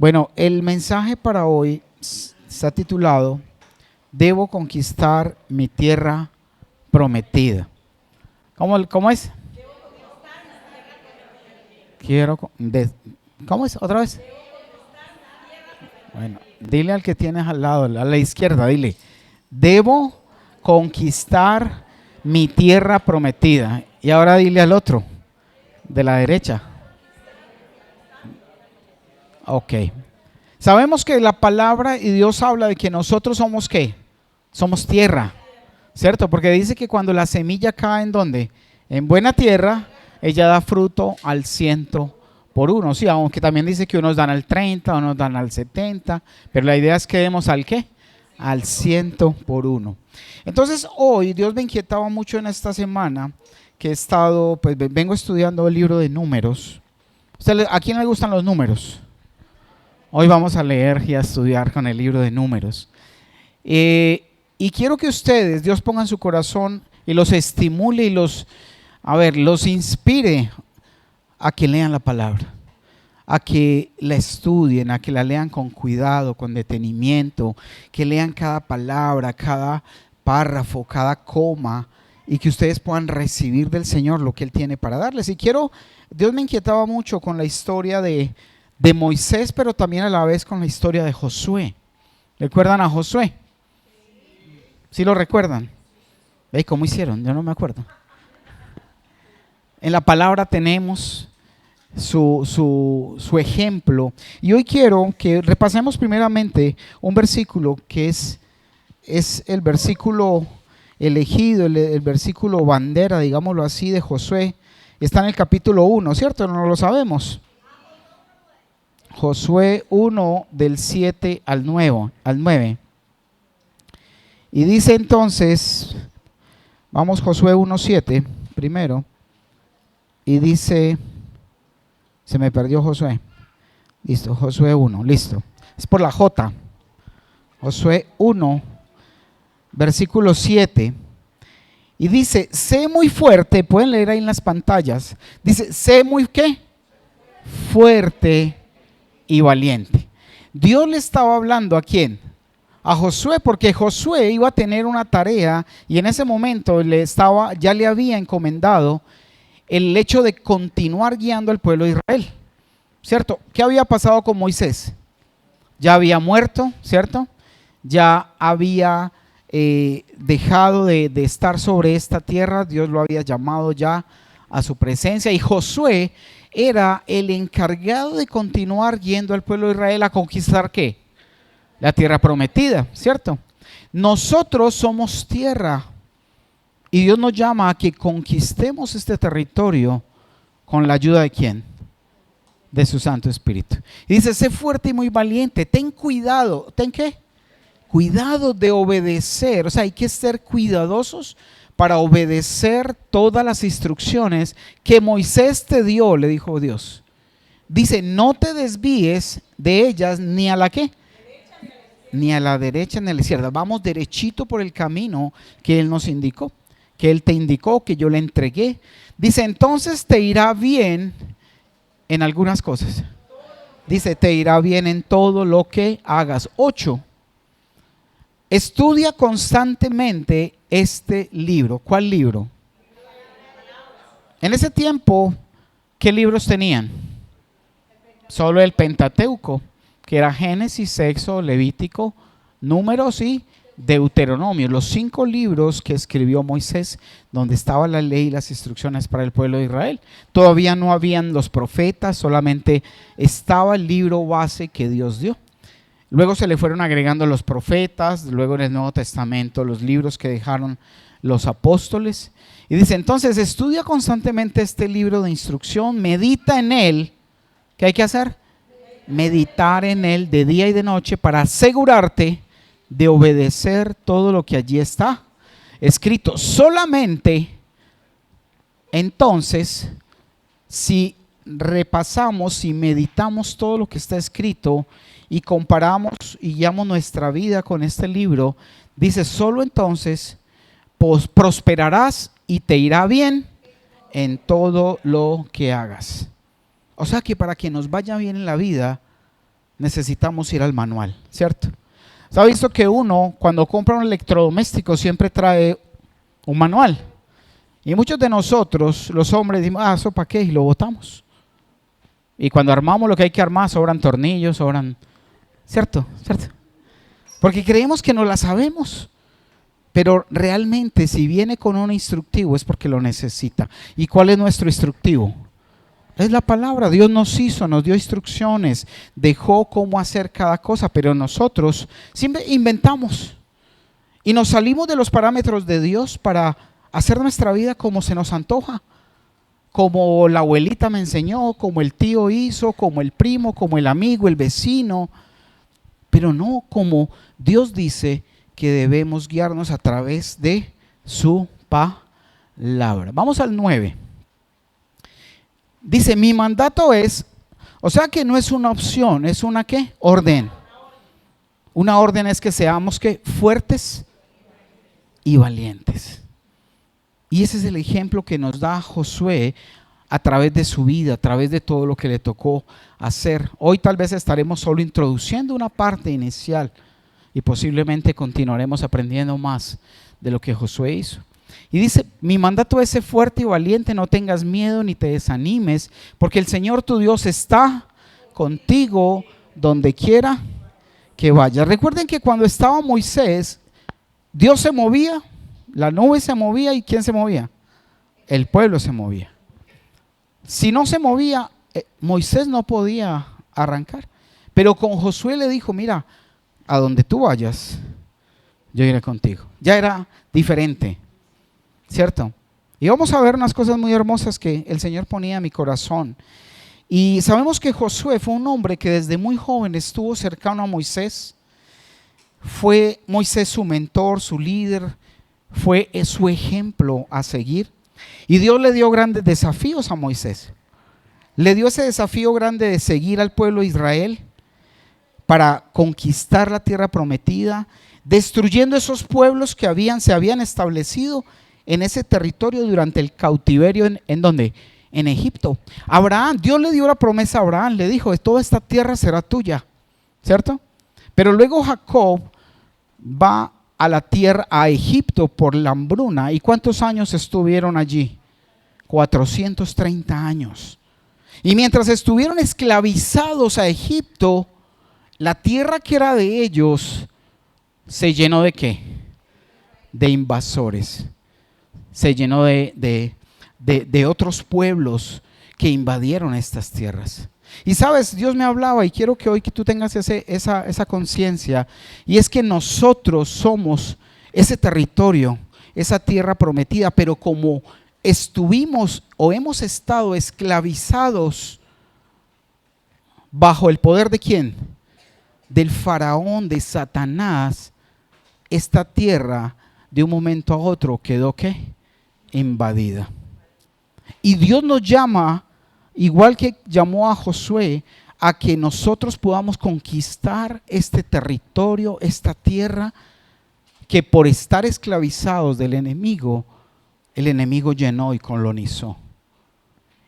Bueno, el mensaje para hoy está titulado Debo conquistar mi tierra prometida. ¿Cómo es? ¿Cómo es? ¿Otra vez? Bueno, dile al que tienes al lado, a la izquierda, dile, debo conquistar mi tierra prometida. Y ahora dile al otro, de la derecha. Ok. Sabemos que la palabra y Dios habla de que nosotros somos ¿qué? Somos tierra, ¿cierto? Porque dice que cuando la semilla cae ¿en dónde? En buena tierra, ella da fruto al 100 por 1. Sí, aunque también dice que unos dan al 30, unos dan al 70, pero la idea es que demos al ¿qué? Al 100 por 1. Entonces hoy Dios me inquietaba mucho en esta semana que he estado, pues vengo estudiando el libro de Números. ¿A quién le gustan los números? Hoy vamos a leer y a estudiar con el libro de Números. Y quiero que ustedes, Dios ponga en su corazón y los estimule y los inspire a que lean la palabra, a que la estudien, a que la lean con cuidado, con detenimiento, que lean cada palabra, cada párrafo, cada coma, y que ustedes puedan recibir del Señor lo que Él tiene para darles. Y Dios me inquietaba mucho con la historia de Moisés, pero también a la vez con la historia de Josué. ¿Recuerdan a Josué? ¿Sí lo recuerdan? ¿Veis cómo hicieron? Yo no me acuerdo. En la palabra tenemos su ejemplo. Y hoy quiero que repasemos primeramente un versículo que es el versículo elegido, el versículo bandera, digámoslo así, de Josué. Está en el capítulo 1, ¿cierto? No lo sabemos. Josué 1 del 7 al 9. Y dice entonces, vamos Josué 1:7 primero. Y dice, se me perdió Josué. Listo, Josué 1, listo. Es por la J. Josué 1, versículo 7. Y dice, sé muy fuerte, pueden leer ahí en las pantallas. Dice, sé muy ¿qué? Fuerte y valiente. Dios le estaba hablando ¿a quién? A Josué, porque Josué iba a tener una tarea y en ese momento ya le había encomendado el hecho de continuar guiando al pueblo de Israel, ¿cierto? ¿Qué había pasado con Moisés? Ya había muerto, ¿cierto? Ya había dejado de estar sobre esta tierra, Dios lo había llamado ya a su presencia y Josué era el encargado de continuar guiando al pueblo de Israel a conquistar ¿qué? La tierra prometida, ¿cierto? Nosotros somos tierra y Dios nos llama a que conquistemos este territorio con la ayuda de ¿quién? De su Santo Espíritu. Y dice, sé fuerte y muy valiente, ten cuidado, ¿ten qué? Cuidado de obedecer, o sea, hay que ser cuidadosos para obedecer todas las instrucciones que Moisés te dio, le dijo Dios. Dice, no te desvíes de ellas ni a la ¿qué? Ni a la derecha ni a la izquierda. Vamos derechito por el camino que Él nos indicó, que Él te indicó, que yo le entregué. Dice, entonces te irá bien en algunas cosas. Dice, te irá bien en todo lo que hagas. 8. Estudia constantemente este libro. ¿Cuál libro? En ese tiempo, ¿qué libros tenían? Solo el Pentateuco, que era Génesis, Éxodo, Levítico, Números y Deuteronomio, los 5 libros que escribió Moisés, donde estaba la ley y las instrucciones para el pueblo de Israel. Todavía no habían los profetas, solamente estaba el libro base que Dios dio. Luego se le fueron agregando los profetas, luego en el Nuevo Testamento los libros que dejaron los apóstoles. Y dice, entonces estudia constantemente este libro de instrucción, medita en él. ¿Qué hay que hacer? Meditar en él de día y de noche para asegurarte de obedecer todo lo que allí está escrito. Solamente entonces, si repasamos, si meditamos todo lo que está escrito y comparamos y guiamos nuestra vida con este libro, dice, solo entonces prosperarás y te irá bien en todo lo que hagas. O sea que para que nos vaya bien en la vida, necesitamos ir al manual, ¿cierto? ¿Se ha visto que uno cuando compra un electrodoméstico siempre trae un manual? Y muchos de nosotros, los hombres, decimos, ¿eso para qué? Y lo botamos. Y cuando armamos lo que hay que armar, sobran tornillos, sobran... ¿Cierto? ¿Cierto? Porque creemos que no la sabemos. Pero realmente si viene con un instructivo es porque lo necesita. ¿Y cuál es nuestro instructivo? Es la palabra. Dios nos hizo, nos dio instrucciones, dejó cómo hacer cada cosa, pero nosotros siempre inventamos y nos salimos de los parámetros de Dios para hacer nuestra vida como se nos antoja, como la abuelita me enseñó, como el tío hizo, como el primo, como el amigo, el vecino, pero no como Dios dice que debemos guiarnos a través de su palabra. Vamos al 9. Dice, mi mandato es, o sea que no es una opción, es una ¿qué? Orden. Una orden es que seamos ¿qué? Fuertes y valientes. Y ese es el ejemplo que nos da Josué a través de su vida, a través de todo lo que le tocó hacer. Hoy tal vez estaremos solo introduciendo una parte inicial y posiblemente continuaremos aprendiendo más de lo que Josué hizo. Y dice, mi mandato es ser fuerte y valiente, no tengas miedo ni te desanimes, porque el Señor tu Dios está contigo donde quiera que vayas. Recuerden que cuando estaba Moisés, Dios se movía, la nube se movía, ¿y quién se movía? El pueblo se movía. Si no se movía, Moisés no podía arrancar. Pero con Josué le dijo, mira, a donde tú vayas, yo iré contigo. Ya era diferente, ¿cierto? Y vamos a ver unas cosas muy hermosas que el Señor ponía en mi corazón. Y sabemos que Josué fue un hombre que desde muy joven estuvo cercano a Moisés. Fue Moisés su mentor, su líder, fue su ejemplo a seguir. Y Dios le dio grandes desafíos a Moisés. Le dio ese desafío grande de seguir al pueblo de Israel para conquistar la tierra prometida, destruyendo esos pueblos que se habían establecido en ese territorio durante el cautiverio. ¿En dónde? En Egipto. Abraham, Dios le dio la promesa a Abraham, le dijo, toda esta tierra será tuya, ¿cierto? Pero luego Jacob va a la tierra, a Egipto por la hambruna. ¿Y cuántos años estuvieron allí? 430 años. Y mientras estuvieron esclavizados a Egipto, la tierra que era de ellos se llenó ¿de qué? De invasores. Se llenó de otros pueblos que invadieron estas tierras. Y sabes, Dios me hablaba y quiero que hoy que tú tengas esa conciencia, y es que nosotros somos ese territorio, esa tierra prometida, pero como estuvimos o hemos estado esclavizados bajo el poder ¿de quién? Del faraón, de Satanás, esta tierra de un momento a otro quedó ¿qué? Invadida. Y Dios nos llama, igual que llamó a Josué, a que nosotros podamos conquistar este territorio, esta tierra, que por estar esclavizados del enemigo, el enemigo llenó y colonizó.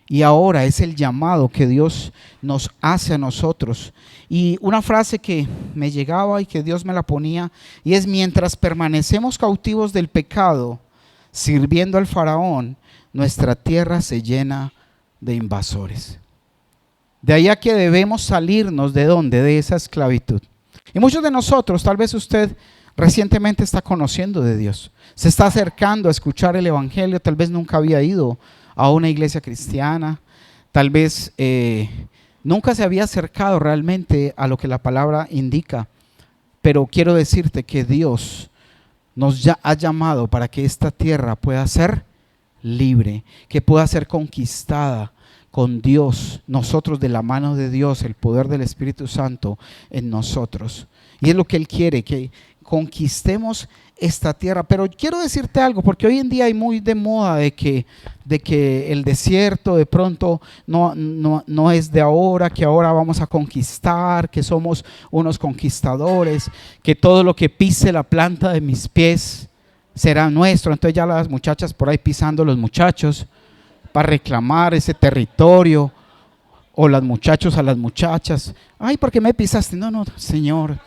Y ahora es el llamado que Dios nos hace a nosotros. Y una frase que me llegaba y que Dios me la ponía, y es: mientras permanecemos cautivos del pecado, sirviendo al faraón, nuestra tierra se llena de invasores. De ahí a que debemos salirnos ¿de dónde? De esa esclavitud. Y muchos de nosotros, tal vez usted recientemente está conociendo de Dios, se está acercando a escuchar el evangelio, tal vez nunca había ido a una iglesia cristiana, tal vez nunca se había acercado realmente a lo que la palabra indica, pero quiero decirte que Dios nos ha llamado para que esta tierra pueda ser libre, que pueda ser conquistada con Dios, nosotros de la mano de Dios, el poder del Espíritu Santo en nosotros. Y es lo que Él quiere, que conquistemos esta tierra. Pero quiero decirte algo, porque hoy en día hay muy de moda de que el desierto de pronto no es de ahora, que ahora vamos a conquistar, que somos unos conquistadores, que todo lo que pise la planta de mis pies será nuestro. Entonces ya las muchachas por ahí pisando los muchachos para reclamar ese territorio. O los muchachos a las muchachas. Ay, ¿por qué me pisaste? No, no, Señor,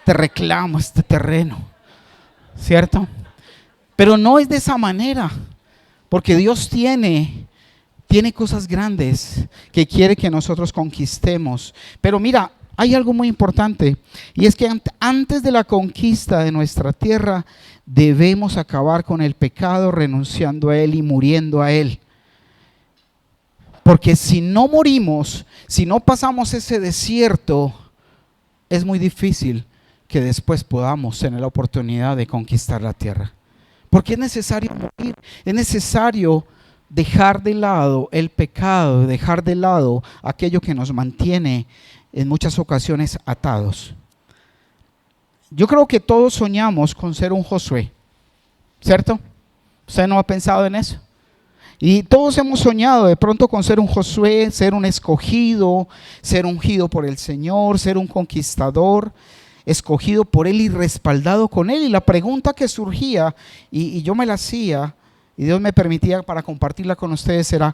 te reclamo este terreno. ¿Cierto? Pero no es de esa manera. Porque Dios tiene cosas grandes que quiere que nosotros conquistemos. Pero mira, hay algo muy importante. Y es que antes de la conquista de nuestra tierra, debemos acabar con el pecado, renunciando a él y muriendo a él. Porque si no morimos, si no pasamos ese desierto, es muy difícil que después podamos tener la oportunidad de conquistar la tierra. Porque es necesario morir, es necesario dejar de lado el pecado, dejar de lado aquello que nos mantiene en muchas ocasiones atados. Yo creo que todos soñamos con ser un Josué, ¿cierto? ¿Usted no ha pensado en eso? Y todos hemos soñado de pronto con ser un Josué, ser un escogido, ser ungido por el Señor, ser un conquistador, escogido por Él y respaldado con Él. Y la pregunta que surgía, y yo me la hacía, y Dios me permitía para compartirla con ustedes, era: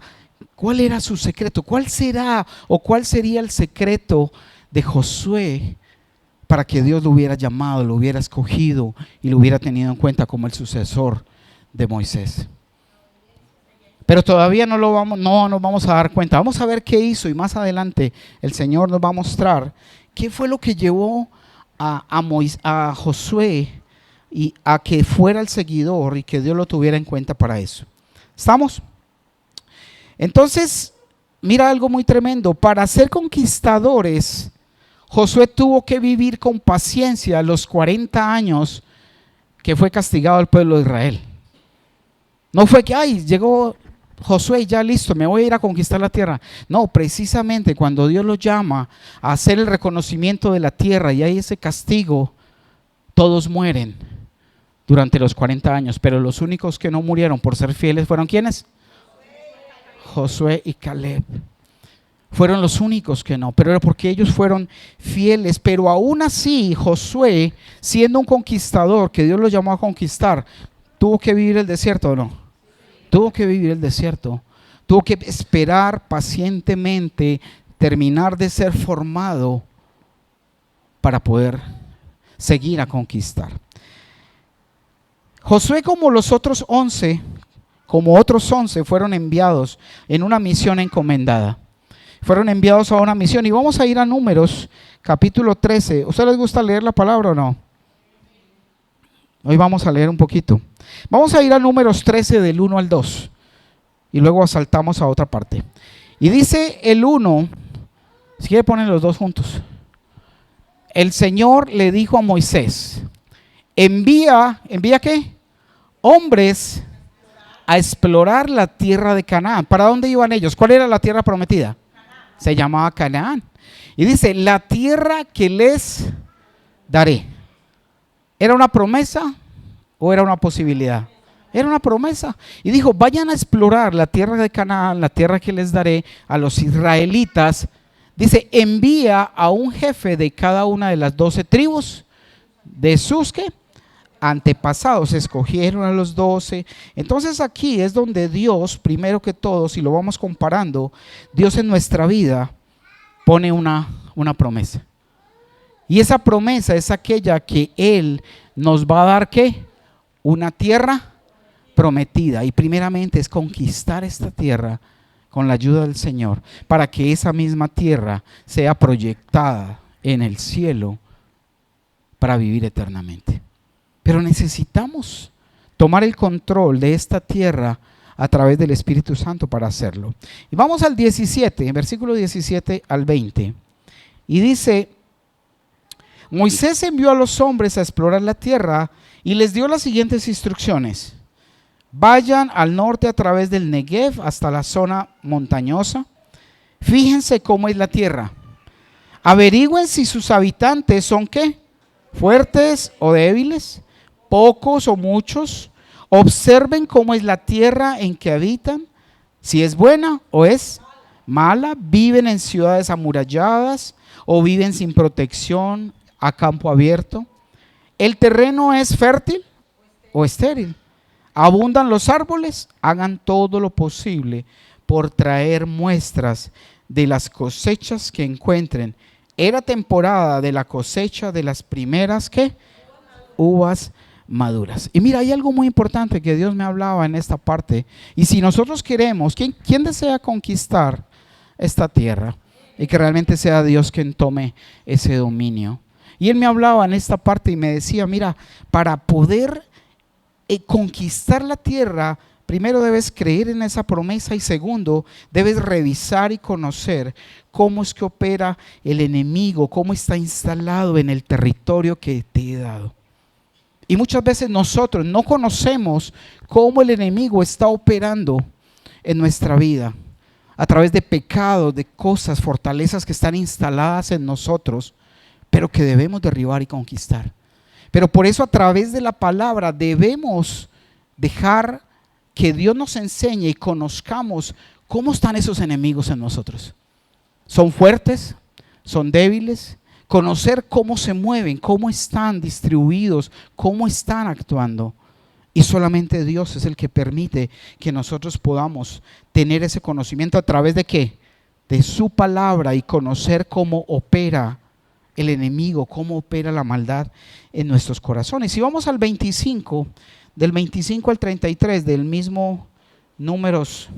¿cuál era su secreto? ¿Cuál será o cuál sería el secreto de Josué para que Dios lo hubiera llamado, lo hubiera escogido y lo hubiera tenido en cuenta como el sucesor de Moisés? Pero todavía no nos vamos a dar cuenta. Vamos a ver qué hizo y más adelante el Señor nos va a mostrar qué fue lo que llevó a Josué y a que fuera el seguidor y que Dios lo tuviera en cuenta para eso. ¿Estamos? Entonces, mira algo muy tremendo. Para ser conquistadores, Josué tuvo que vivir con paciencia los 40 años que fue castigado el pueblo de Israel. No fue que, llegó Josué, ya listo, me voy a ir a conquistar la tierra. No, precisamente cuando Dios lo llama a hacer el reconocimiento de la tierra y hay ese castigo, todos mueren durante los 40 años, pero los únicos que no murieron por ser fieles fueron ¿quiénes? Josué y Caleb. Fueron los únicos que no, pero era porque ellos fueron fieles. Pero aún así, Josué, siendo un conquistador que Dios lo llamó a conquistar, tuvo que vivir el desierto, ¿o no? Tuvo que vivir el desierto, tuvo que esperar pacientemente, terminar de ser formado para poder seguir a conquistar. Josué, como los otros 11, fueron enviados en una misión encomendada. Fueron enviados a una misión y vamos a ir a Números, capítulo 13. ¿A ustedes les gusta leer la palabra o no? Hoy vamos a leer un poquito. Vamos a ir a Números 13 del 1 al 2 y luego saltamos a otra parte. Y dice el 1, si quiere ponen los dos juntos. El Señor le dijo a Moisés: ¿envía qué? Hombres a explorar la tierra de Canaán. ¿Para dónde iban ellos? ¿Cuál era la tierra prometida? Se llamaba Canaán. Y dice: la tierra que les daré. ¿Era una promesa o era una posibilidad? Era una promesa. Y dijo: vayan a explorar la tierra de Canaán, la tierra que les daré a los israelitas. Dice: envía a un jefe de cada una de las 12 tribus de sus ¿qué? Antepasados. Escogieron a los 12. Entonces aquí es donde Dios, primero que todo, si lo vamos comparando, Dios en nuestra vida pone una promesa. Y esa promesa es aquella que Él nos va a dar ¿qué? Una tierra prometida. Y primeramente es conquistar esta tierra con la ayuda del Señor, para que esa misma tierra sea proyectada en el cielo para vivir eternamente. Pero necesitamos tomar el control de esta tierra a través del Espíritu Santo para hacerlo. Y vamos al 17, versículo 17 al 20. Y dice: Moisés envió a los hombres a explorar la tierra y les dio las siguientes instrucciones: vayan al norte a través del Negev hasta la zona montañosa, fíjense cómo es la tierra, averigüen si sus habitantes son ¿qué? Fuertes o débiles, pocos o muchos, observen cómo es la tierra en que habitan, si es buena o es mala, viven en ciudades amuralladas o viven sin protección a campo abierto. ¿El terreno es fértil o estéril? ¿Abundan los árboles? Hagan todo lo posible por traer muestras de las cosechas que encuentren. Era temporada de la cosecha de las primeras, ¿qué? Uvas maduras. Y mira, hay algo muy importante que Dios me hablaba en esta parte. Y si nosotros queremos, ¿quién desea conquistar esta tierra? Y que realmente sea Dios quien tome ese dominio. Y Él me hablaba en esta parte y me decía, mira, para poder conquistar la tierra, primero debes creer en esa promesa y segundo, debes revisar y conocer cómo es que opera el enemigo, cómo está instalado en el territorio que te he dado. Y muchas veces nosotros no conocemos cómo el enemigo está operando en nuestra vida a través de pecados, de cosas, fortalezas que están instaladas en nosotros, pero que debemos derribar y conquistar. Pero por eso a través de la palabra debemos dejar que Dios nos enseñe y conozcamos cómo están esos enemigos en nosotros. ¿Son fuertes? ¿Son débiles? Conocer cómo se mueven, cómo están distribuidos, cómo están actuando. Y solamente Dios es el que permite que nosotros podamos tener ese conocimiento a través de ¿qué? De su palabra y conocer cómo opera el enemigo, cómo opera la maldad en nuestros corazones. Si vamos al 25, del 25 al 33 del mismo números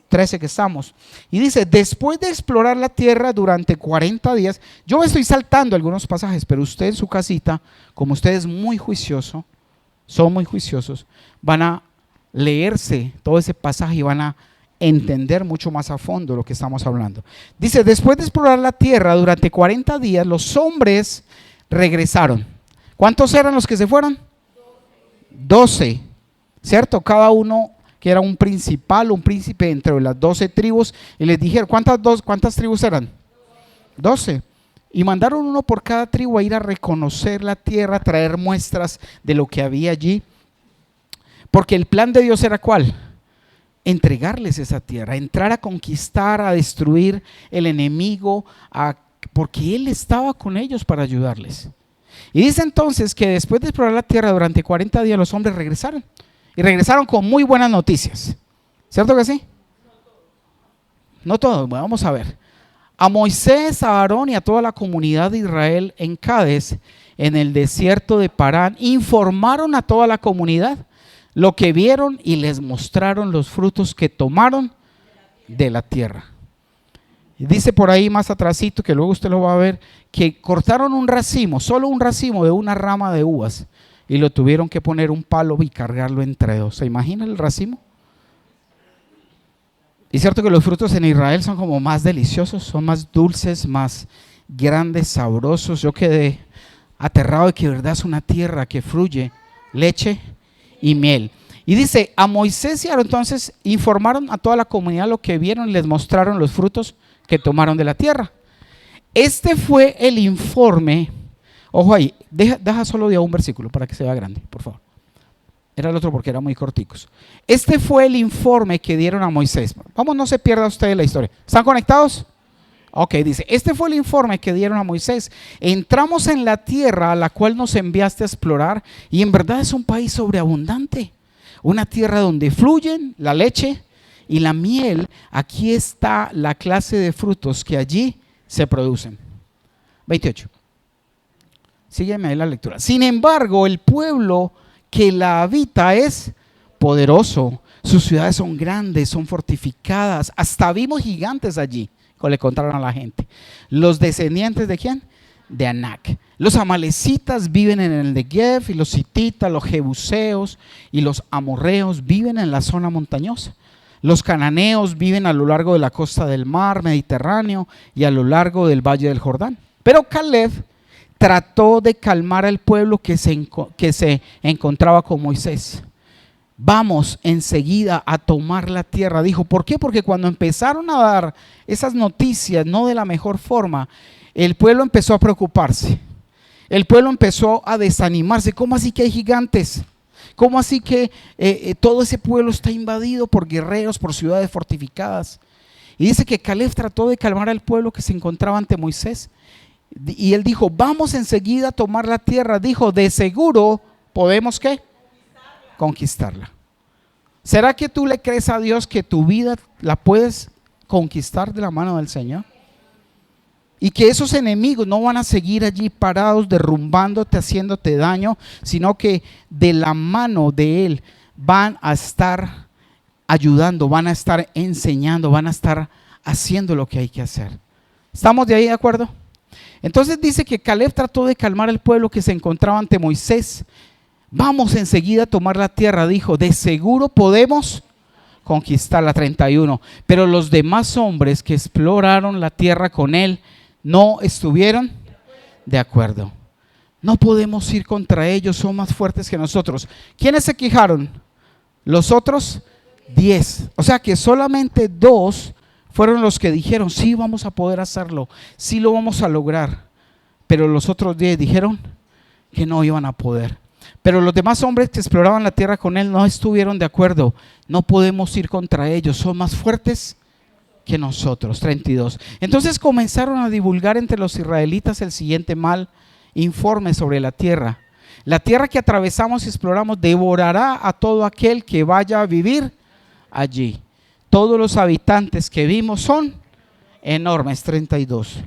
13 que estamos, y dice, después de explorar la tierra durante 40 días, yo me estoy saltando algunos pasajes, pero usted en su casita, como usted es muy juicioso, son muy juiciosos, van a leerse todo ese pasaje y van a entender mucho más a fondo lo que estamos hablando. Dice, después de explorar la tierra durante 40 días, los hombres regresaron. ¿Cuántos eran los que se fueron? 12, ¿cierto? Cada uno que era un principal, un príncipe entre las 12 tribus, y les dijeron, ¿cuántas tribus eran? 12. Y mandaron uno por cada tribu a ir a reconocer la tierra, a traer muestras de lo que había allí. Porque el plan de Dios era ¿cuál? Entregarles esa tierra, entrar a conquistar, a destruir el enemigo, porque Él estaba con ellos para ayudarles. Y dice entonces que después de explorar la tierra durante 40 días los hombres regresaron. Y regresaron con muy buenas noticias. ¿Cierto que sí? No todos, bueno, vamos a ver. A Moisés, a Aarón y a toda la comunidad de Israel en Cades, en el desierto de Parán, informaron a toda la comunidad lo que vieron y les mostraron los frutos que tomaron de la tierra. Y dice por ahí más atrasito, que luego usted lo va a ver, que cortaron un racimo, solo un racimo de una rama de uvas, y lo tuvieron que poner un palo y cargarlo entre dos. ¿Se imagina el racimo? Y es cierto que los frutos en Israel son como más deliciosos, son más dulces, más grandes, sabrosos. Yo quedé aterrado de que de verdad es una tierra que fluye leche y miel. Y dice, a Moisés y Aarón entonces informaron a toda la comunidad lo que vieron y les mostraron los frutos que tomaron de la tierra. Este fue el informe. Ojo ahí, deja solo de a un versículo para que se vea grande, por favor. Era el otro porque eran muy corticos. Este fue el informe que dieron a Moisés. Vamos, no se pierda usted la historia. ¿Están conectados? Ok, dice, este fue el informe que dieron a Moisés. Entramos en la tierra a la cual nos enviaste a explorar y en verdad es un país sobreabundante. Una tierra donde fluyen la leche y la miel. Aquí está la clase de frutos que allí se producen. 28. Sígueme ahí la lectura. Sin embargo, el pueblo que la habita es poderoso. Sus ciudades son grandes, son fortificadas. Hasta vimos gigantes allí, como le contaron a la gente. Los descendientes ¿de quién? De Anac. Los amalecitas viven en el Negev, y los hititas, los jebuseos y los amorreos viven en la zona montañosa. Los cananeos viven a lo largo de la costa del mar Mediterráneo y a lo largo del valle del Jordán. Pero Caleb trató de calmar al pueblo que se encontraba con Moisés. Vamos enseguida a tomar la tierra, dijo. ¿Por qué? Porque cuando empezaron a dar esas noticias no de la mejor forma, el pueblo empezó a preocuparse. El pueblo empezó a desanimarse. ¿Cómo así que hay gigantes? ¿Cómo así que todo ese pueblo está invadido por guerreros, por ciudades fortificadas? Y dice que Caleb trató de calmar al pueblo que se encontraba ante Moisés. Y él dijo, vamos enseguida a tomar la tierra. Dijo, de seguro podemos ¿qué? Conquistarla. ¿Será que tú le crees a Dios que tu vida la puedes conquistar de la mano del Señor. Y que esos enemigos no van a seguir allí parados, derrumbándote, haciéndote daño, sino que de la mano de Él van a estar ayudando, van a estar enseñando, van a estar haciendo lo que hay que hacer. ¿Estamos de ahí de acuerdo? Entonces dice que Caleb trató de calmar al pueblo que se encontraba ante Moisés. Vamos enseguida a tomar la tierra, dijo, de seguro podemos conquistar la 31. Pero los demás hombres que exploraron la tierra con él no estuvieron de acuerdo. No podemos ir contra ellos, son más fuertes que nosotros. ¿Quiénes se quejaron? Los otros 10. O sea que solamente 2 fueron los que dijeron, sí, vamos a poder hacerlo, sí lo vamos a lograr. Pero los otros 10 dijeron que no iban a poder. Pero los demás hombres que exploraban la tierra con él no estuvieron de acuerdo. No podemos ir contra ellos, son más fuertes que nosotros. 32. Entonces comenzaron a divulgar entre los israelitas el siguiente mal informe sobre la tierra. La tierra que atravesamos y exploramos devorará a todo aquel que vaya a vivir allí. Todos los habitantes que vimos son enormes. 32.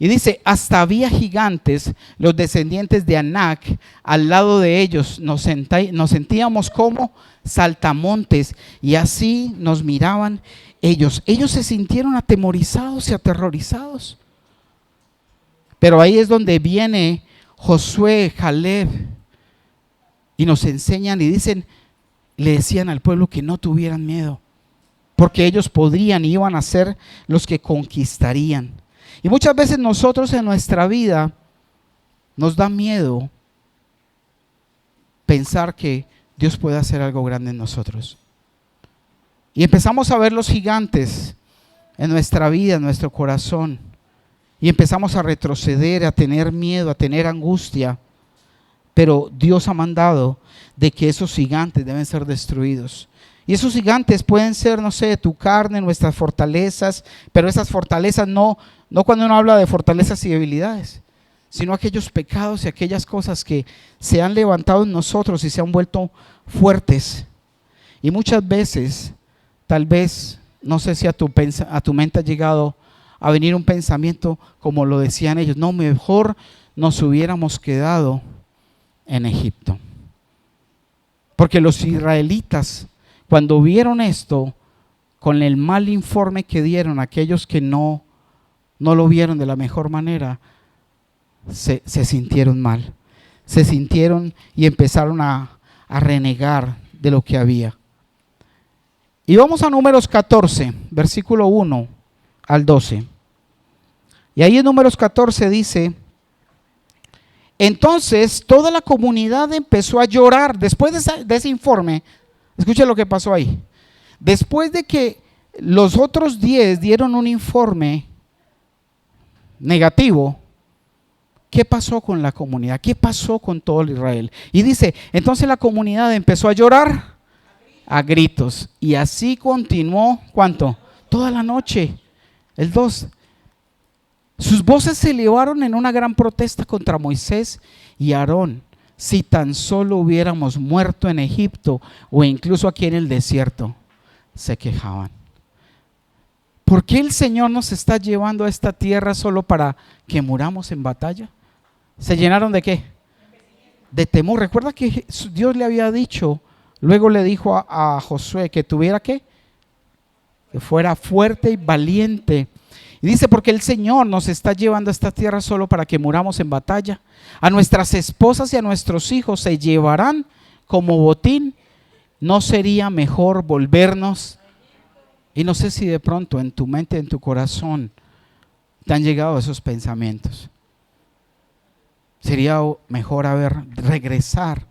Y dice, hasta había gigantes, los descendientes de Anac, al lado de ellos nos sentíamos como saltamontes y así nos miraban ellos. Ellos se sintieron atemorizados y aterrorizados. Pero ahí es donde viene Josué, Caleb, y nos enseñan y dicen, le decían al pueblo que no tuvieran miedo, porque ellos podrían y iban a ser los que conquistarían. Y muchas veces nosotros en nuestra vida nos da miedo pensar que Dios puede hacer algo grande en nosotros. Y empezamos a ver los gigantes en nuestra vida, en nuestro corazón. Y empezamos a retroceder, a tener miedo, a tener angustia. Pero Dios ha mandado de que esos gigantes deben ser destruidos. Y esos gigantes pueden ser, no sé, tu carne, nuestras fortalezas, pero esas fortalezas no cuando uno habla de fortalezas y debilidades, sino aquellos pecados y aquellas cosas que se han levantado en nosotros y se han vuelto fuertes. Y muchas veces, tal vez, no sé si a tu mente ha llegado a venir un pensamiento como lo decían ellos, no, mejor nos hubiéramos quedado en Egipto. Porque los israelitas, cuando vieron esto, con el mal informe que dieron aquellos que no lo vieron de la mejor manera, se sintieron mal. Se sintieron y empezaron a renegar de lo que había. Y vamos a Números 14, versículo 1 al 12. Y ahí en Números 14 dice, entonces toda la comunidad empezó a llorar. Después de ese informe, escuchen lo que pasó ahí. Después de que los otros 10 dieron un informe negativo, ¿qué pasó con la comunidad? ¿Qué pasó con todo el Israel? Y dice, entonces la comunidad empezó a llorar a gritos. Y así continuó, ¿cuánto? Toda la noche. El 2. Sus voces se elevaron en una gran protesta contra Moisés y Aarón. Si tan solo hubiéramos muerto en Egipto o incluso aquí en el desierto, se quejaban. ¿Por qué el Señor nos está llevando a esta tierra solo para que muramos en batalla? ¿Se llenaron de qué? De temor. Recuerda que Dios le había dicho, luego le dijo a Josué que tuviera ¿qué? Que fuera fuerte y valiente. Y dice, porque el Señor nos está llevando a esta tierra solo para que muramos en batalla. A nuestras esposas y a nuestros hijos se llevarán como botín. ¿No sería mejor volvernos? Y no sé si de pronto en tu mente, en tu corazón, te han llegado esos pensamientos. Sería mejor regresar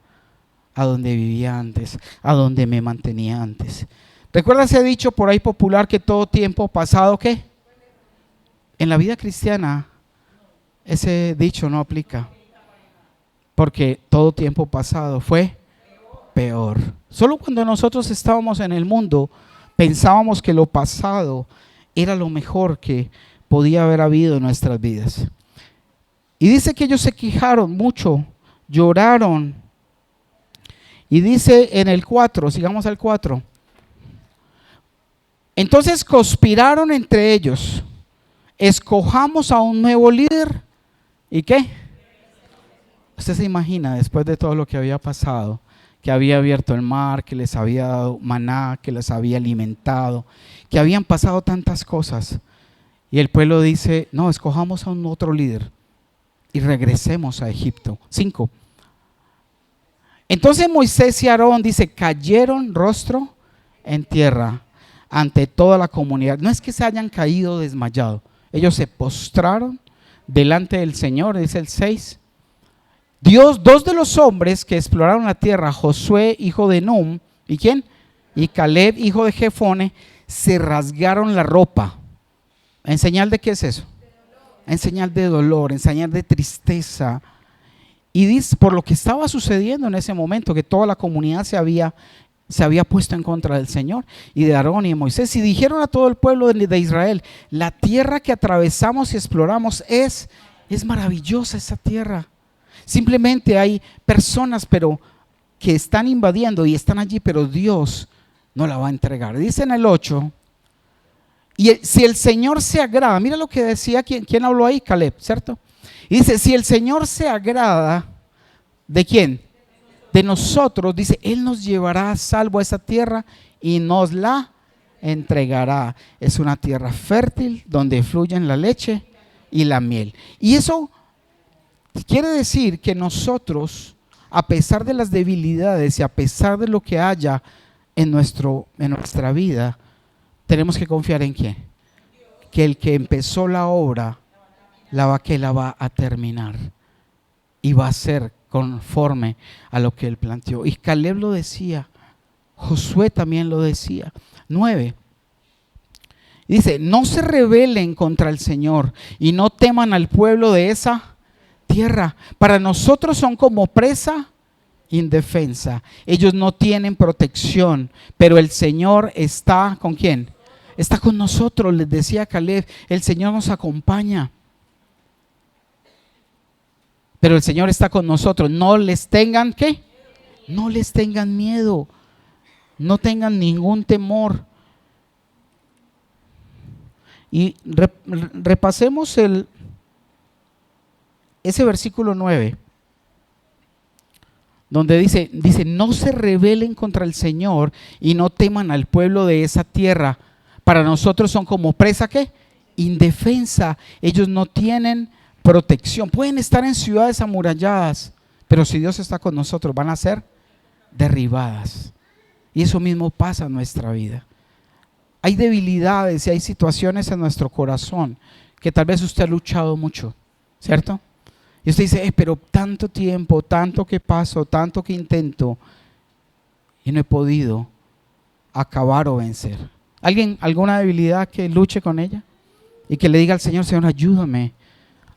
a donde vivía antes, a donde me mantenía antes. ¿Recuerda ese dicho por ahí popular que todo tiempo pasado qué? En la vida cristiana ese dicho no aplica, porque todo tiempo pasado fue peor. Solo cuando nosotros estábamos en el mundo pensábamos que lo pasado era lo mejor que podía haber habido en nuestras vidas. Y dice que ellos se quejaron mucho, lloraron. Y dice en el 4, sigamos al 4. Entonces conspiraron entre ellos, escojamos a un nuevo líder. ¿Y qué? Usted se imagina, después de todo lo que había pasado, que había abierto el mar, que les había dado maná, que les había alimentado, que habían pasado tantas cosas. Y el pueblo dice, no, escojamos a un otro líder y regresemos a Egipto. 5. Entonces Moisés y Aarón, dice, cayeron rostro en tierra ante toda la comunidad. No es que se hayan caído desmayado, ellos se postraron delante del Señor, dice el 6. Dos de los hombres que exploraron la tierra, Josué, hijo de Num, ¿y quién? Y Caleb, hijo de Jefone, se rasgaron la ropa. ¿En señal de qué es eso? En señal de dolor, en señal de tristeza. Y dice, por lo que estaba sucediendo en ese momento, que toda la comunidad se había puesto en contra del Señor y de Aarón y de Moisés, y dijeron a todo el pueblo de Israel, la tierra que atravesamos y exploramos es maravillosa esa tierra. Simplemente hay personas que están invadiendo y están allí, pero Dios no la va a entregar. Dice en el 8, y si el Señor se agrada, mira lo que decía, ¿quién habló ahí? Caleb, ¿cierto? Y dice, si el Señor se agrada, ¿de quién? De nosotros, dice, Él nos llevará a salvo a esa tierra y nos la entregará. Es una tierra fértil donde fluyen la leche y la miel. Y eso quiere decir que nosotros, a pesar de las debilidades y a pesar de lo que haya en nuestra vida, tenemos que confiar en ¿quién? Que el que empezó la obra la va a terminar y va a ser conforme a lo que él planteó. Y Caleb lo decía, Josué también lo decía. 9. Dice, no se rebelen contra el Señor y no teman al pueblo de esa tierra. Para nosotros son como presa indefensa. Ellos no tienen protección, pero el Señor está ¿con quién? Está con nosotros, les decía Caleb, el Señor nos acompaña. Pero el Señor está con nosotros. No les tengan ¿qué? No les tengan miedo. No tengan ningún temor. Y repasemos ese versículo 9, donde dice, no se rebelen contra el Señor y no teman al pueblo de esa tierra. Para nosotros son como presa ¿qué? Indefensa. Ellos no tienen protección. Pueden estar en ciudades amuralladas, pero si Dios está con nosotros van a ser derribadas. Y eso mismo pasa en nuestra vida. Hay debilidades y hay situaciones en nuestro corazón que tal vez usted ha luchado mucho, ¿cierto? Y usted dice, pero tanto tiempo, tanto que paso, tanto que intento y no he podido acabar o vencer. ¿Alguna debilidad que luche con ella? Y que le diga al Señor, Señor,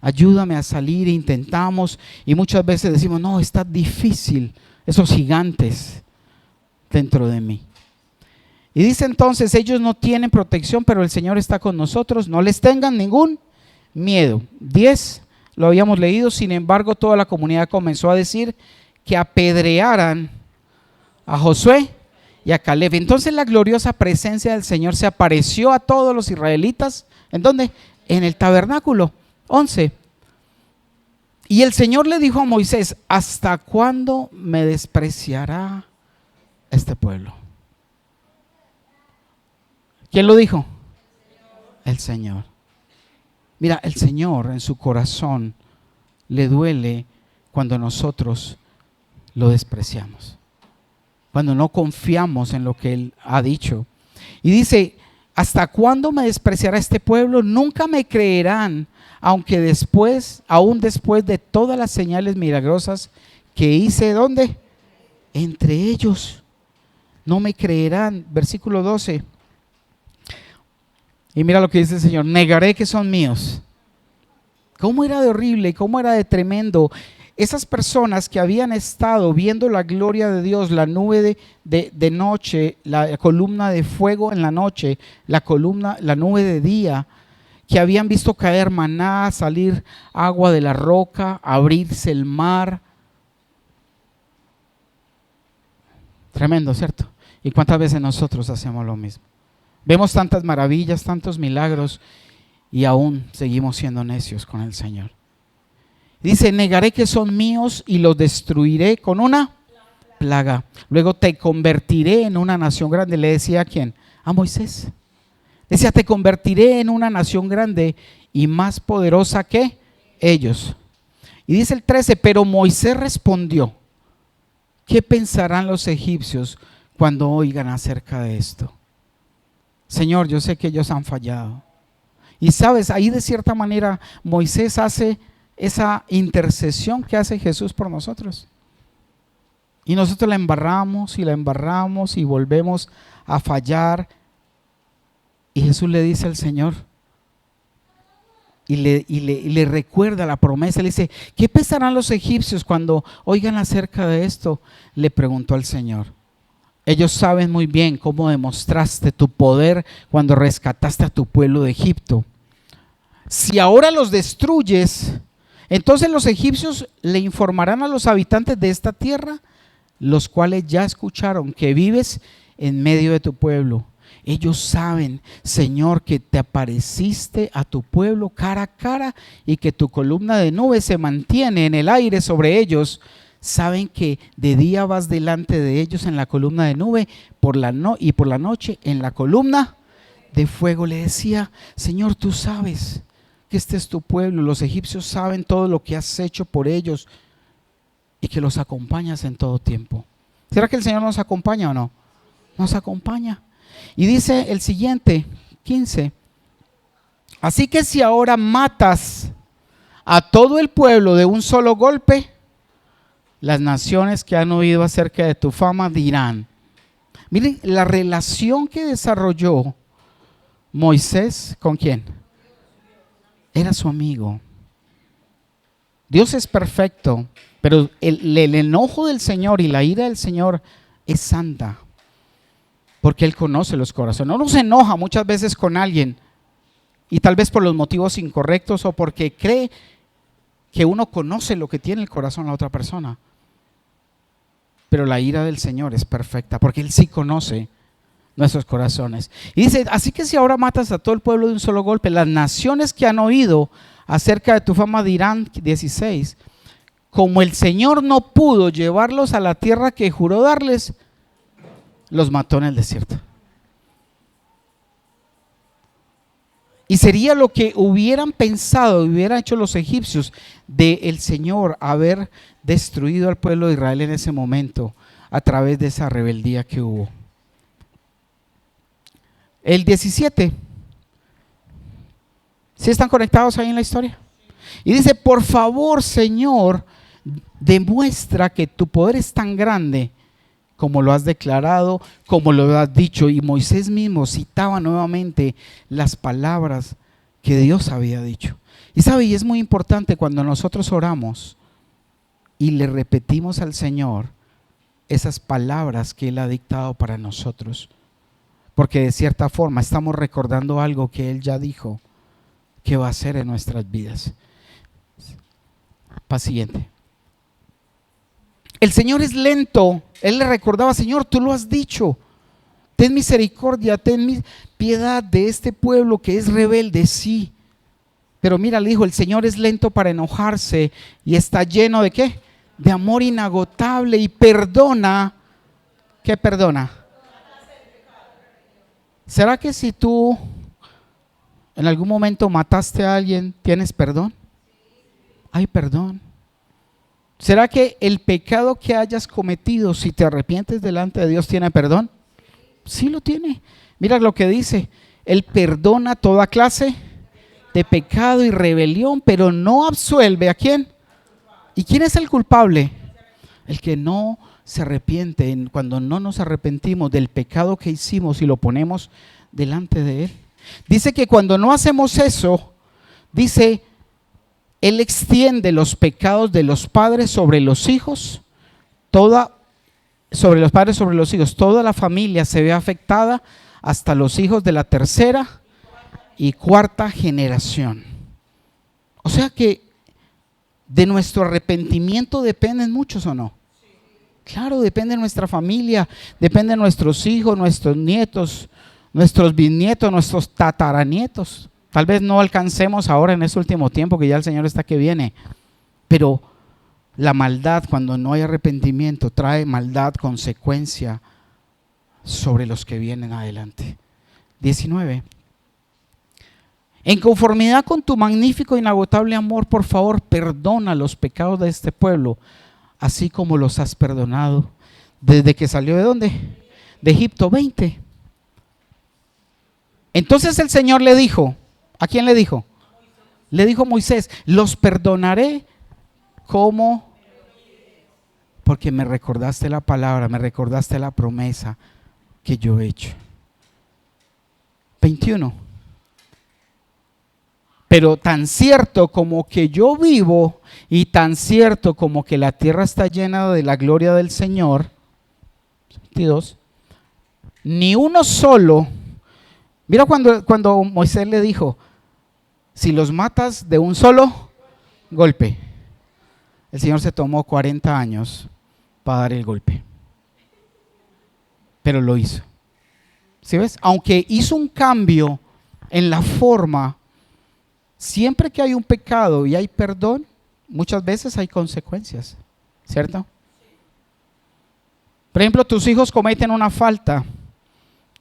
ayúdame a salir. Intentamos y muchas veces decimos, no, está difícil, esos gigantes dentro de mí. Y dice entonces, ellos no tienen protección, pero el Señor está con nosotros, no les tengan ningún miedo. 10, lo habíamos leído, sin embargo toda la comunidad comenzó a decir que apedrearan a Josué y a Caleb. Entonces la gloriosa presencia del Señor se apareció a todos los israelitas. ¿En dónde? En el tabernáculo. 11. Y el Señor le dijo a Moisés, ¿hasta cuándo me despreciará este pueblo? ¿Quién lo dijo? El Señor. Mira, el Señor en su corazón le duele cuando nosotros lo despreciamos, cuando no confiamos en lo que Él ha dicho. Y dice, ¿hasta cuándo me despreciará este pueblo? Nunca me creerán, aún después de todas las señales milagrosas que hice, ¿dónde? Entre ellos. No me creerán. Versículo 12. Y mira lo que dice el Señor, negaré que son míos. ¿Cómo era de horrible? ¿Cómo era de tremendo? Esas personas que habían estado viendo la gloria de Dios, la nube de noche, la columna de fuego en la noche, la nube de día, que habían visto caer maná, salir agua de la roca, abrirse el mar. Tremendo, ¿cierto? ¿Y cuántas veces nosotros hacemos lo mismo? Vemos tantas maravillas, tantos milagros y aún seguimos siendo necios con el Señor. Dice, negaré que son míos y los destruiré con una plaga. Luego te convertiré en una nación grande. Le decía a quién, a Moisés. Decía, te convertiré en una nación grande y más poderosa que ellos. Y dice el 13, pero Moisés respondió, ¿qué pensarán los egipcios cuando oigan acerca de esto? Señor, yo sé que ellos han fallado. Y sabes, ahí de cierta manera Moisés hace esa intercesión que hace Jesús por nosotros. Y nosotros la embarramos y volvemos a fallar. Y Jesús le dice al Señor, y le recuerda la promesa, le dice, ¿qué pensarán los egipcios cuando oigan acerca de esto? Le preguntó al Señor. Ellos saben muy bien cómo demostraste tu poder cuando rescataste a tu pueblo de Egipto. Si ahora los destruyes, entonces los egipcios le informarán a los habitantes de esta tierra, los cuales ya escucharon que vives en medio de tu pueblo. Ellos saben, Señor, que te apareciste a tu pueblo cara a cara y que tu columna de nube se mantiene en el aire sobre ellos. Saben que de día vas delante de ellos en la columna de nube y por la noche en la columna de fuego. Le decía, Señor, tú sabes que este es tu pueblo. Los egipcios saben todo lo que has hecho por ellos y que los acompañas en todo tiempo. ¿Será que el Señor nos acompaña o no? Nos acompaña. Y dice el siguiente, 15. Así que si ahora matas a todo el pueblo de un solo golpe, las naciones que han oído acerca de tu fama dirán. Miren la relación que desarrolló Moisés con quién. Era su amigo. Dios es perfecto, pero el enojo del Señor y la ira del Señor es santa. Porque Él conoce los corazones. Uno se enoja muchas veces con alguien y tal vez por los motivos incorrectos o porque cree que uno conoce lo que tiene el corazón de la otra persona. Pero la ira del Señor es perfecta porque Él sí conoce nuestros corazones. Y dice, así que si ahora matas a todo el pueblo de un solo golpe, las naciones que han oído acerca de tu fama dirán, 16, como el Señor no pudo llevarlos a la tierra que juró darles, los mató en el desierto. Y sería lo que hubieran pensado, hubieran hecho los egipcios de el Señor haber destruido al pueblo de Israel en ese momento a través de esa rebeldía que hubo. El 17. ¿Sí están conectados ahí en la historia? Y dice, por favor, Señor, demuestra que tu poder es tan grande como lo has declarado, como lo has dicho. Y Moisés mismo citaba nuevamente las palabras que Dios había dicho. Y sabe, y es muy importante cuando nosotros oramos y le repetimos al Señor esas palabras que Él ha dictado para nosotros. Porque de cierta forma estamos recordando algo que Él ya dijo que va a hacer en nuestras vidas. Siguiente. El Señor es lento. Él le recordaba, Señor, tú lo has dicho. Ten misericordia, ten piedad de este pueblo que es rebelde, sí. Pero mira, le dijo, el Señor es lento para enojarse y está lleno de ¿qué? De amor inagotable y perdona. ¿Qué perdona? ¿Será que si tú en algún momento mataste a alguien, tienes perdón? Hay perdón. ¿Será que el pecado que hayas cometido, si te arrepientes delante de Dios, tiene perdón? Sí lo tiene. Mira lo que dice. Él perdona toda clase de pecado y rebelión, pero no absuelve ¿a quién? ¿Y quién es el culpable? El que no se arrepiente. Cuando no nos arrepentimos del pecado que hicimos y lo ponemos delante de Él. Dice que cuando no hacemos eso, dice, Él extiende los pecados de los padres sobre los hijos, sobre los hijos. Toda la familia se ve afectada hasta los hijos de la tercera y cuarta generación. O sea que de nuestro arrepentimiento dependen muchos, ¿o no? Claro, depende de nuestra familia, depende de nuestros hijos, nuestros nietos, nuestros bisnietos, nuestros tataranietos. Tal vez no alcancemos ahora en este último tiempo que ya el Señor está que viene, pero la maldad, cuando no hay arrepentimiento, trae maldad, consecuencia sobre los que vienen adelante. 19. En conformidad con tu magnífico e inagotable amor, por favor, perdona los pecados de este pueblo, así como los has perdonado desde que salió ¿de dónde? De Egipto. 20. Entonces el Señor le dijo, ¿a quién le dijo? Le dijo a Moisés, los perdonaré como, porque me recordaste la palabra, me recordaste la promesa que yo he hecho. 21. Pero tan cierto como que yo vivo y tan cierto como que la tierra está llena de la gloria del Señor, 22, ni uno solo. Mira cuando Moisés le dijo, si los matas de un solo golpe. El Señor se tomó 40 años para dar el golpe, pero lo hizo. ¿Sí ves? Aunque hizo un cambio en la forma, siempre que hay un pecado y hay perdón, muchas veces hay consecuencias, ¿cierto? Por ejemplo, tus hijos cometen una falta,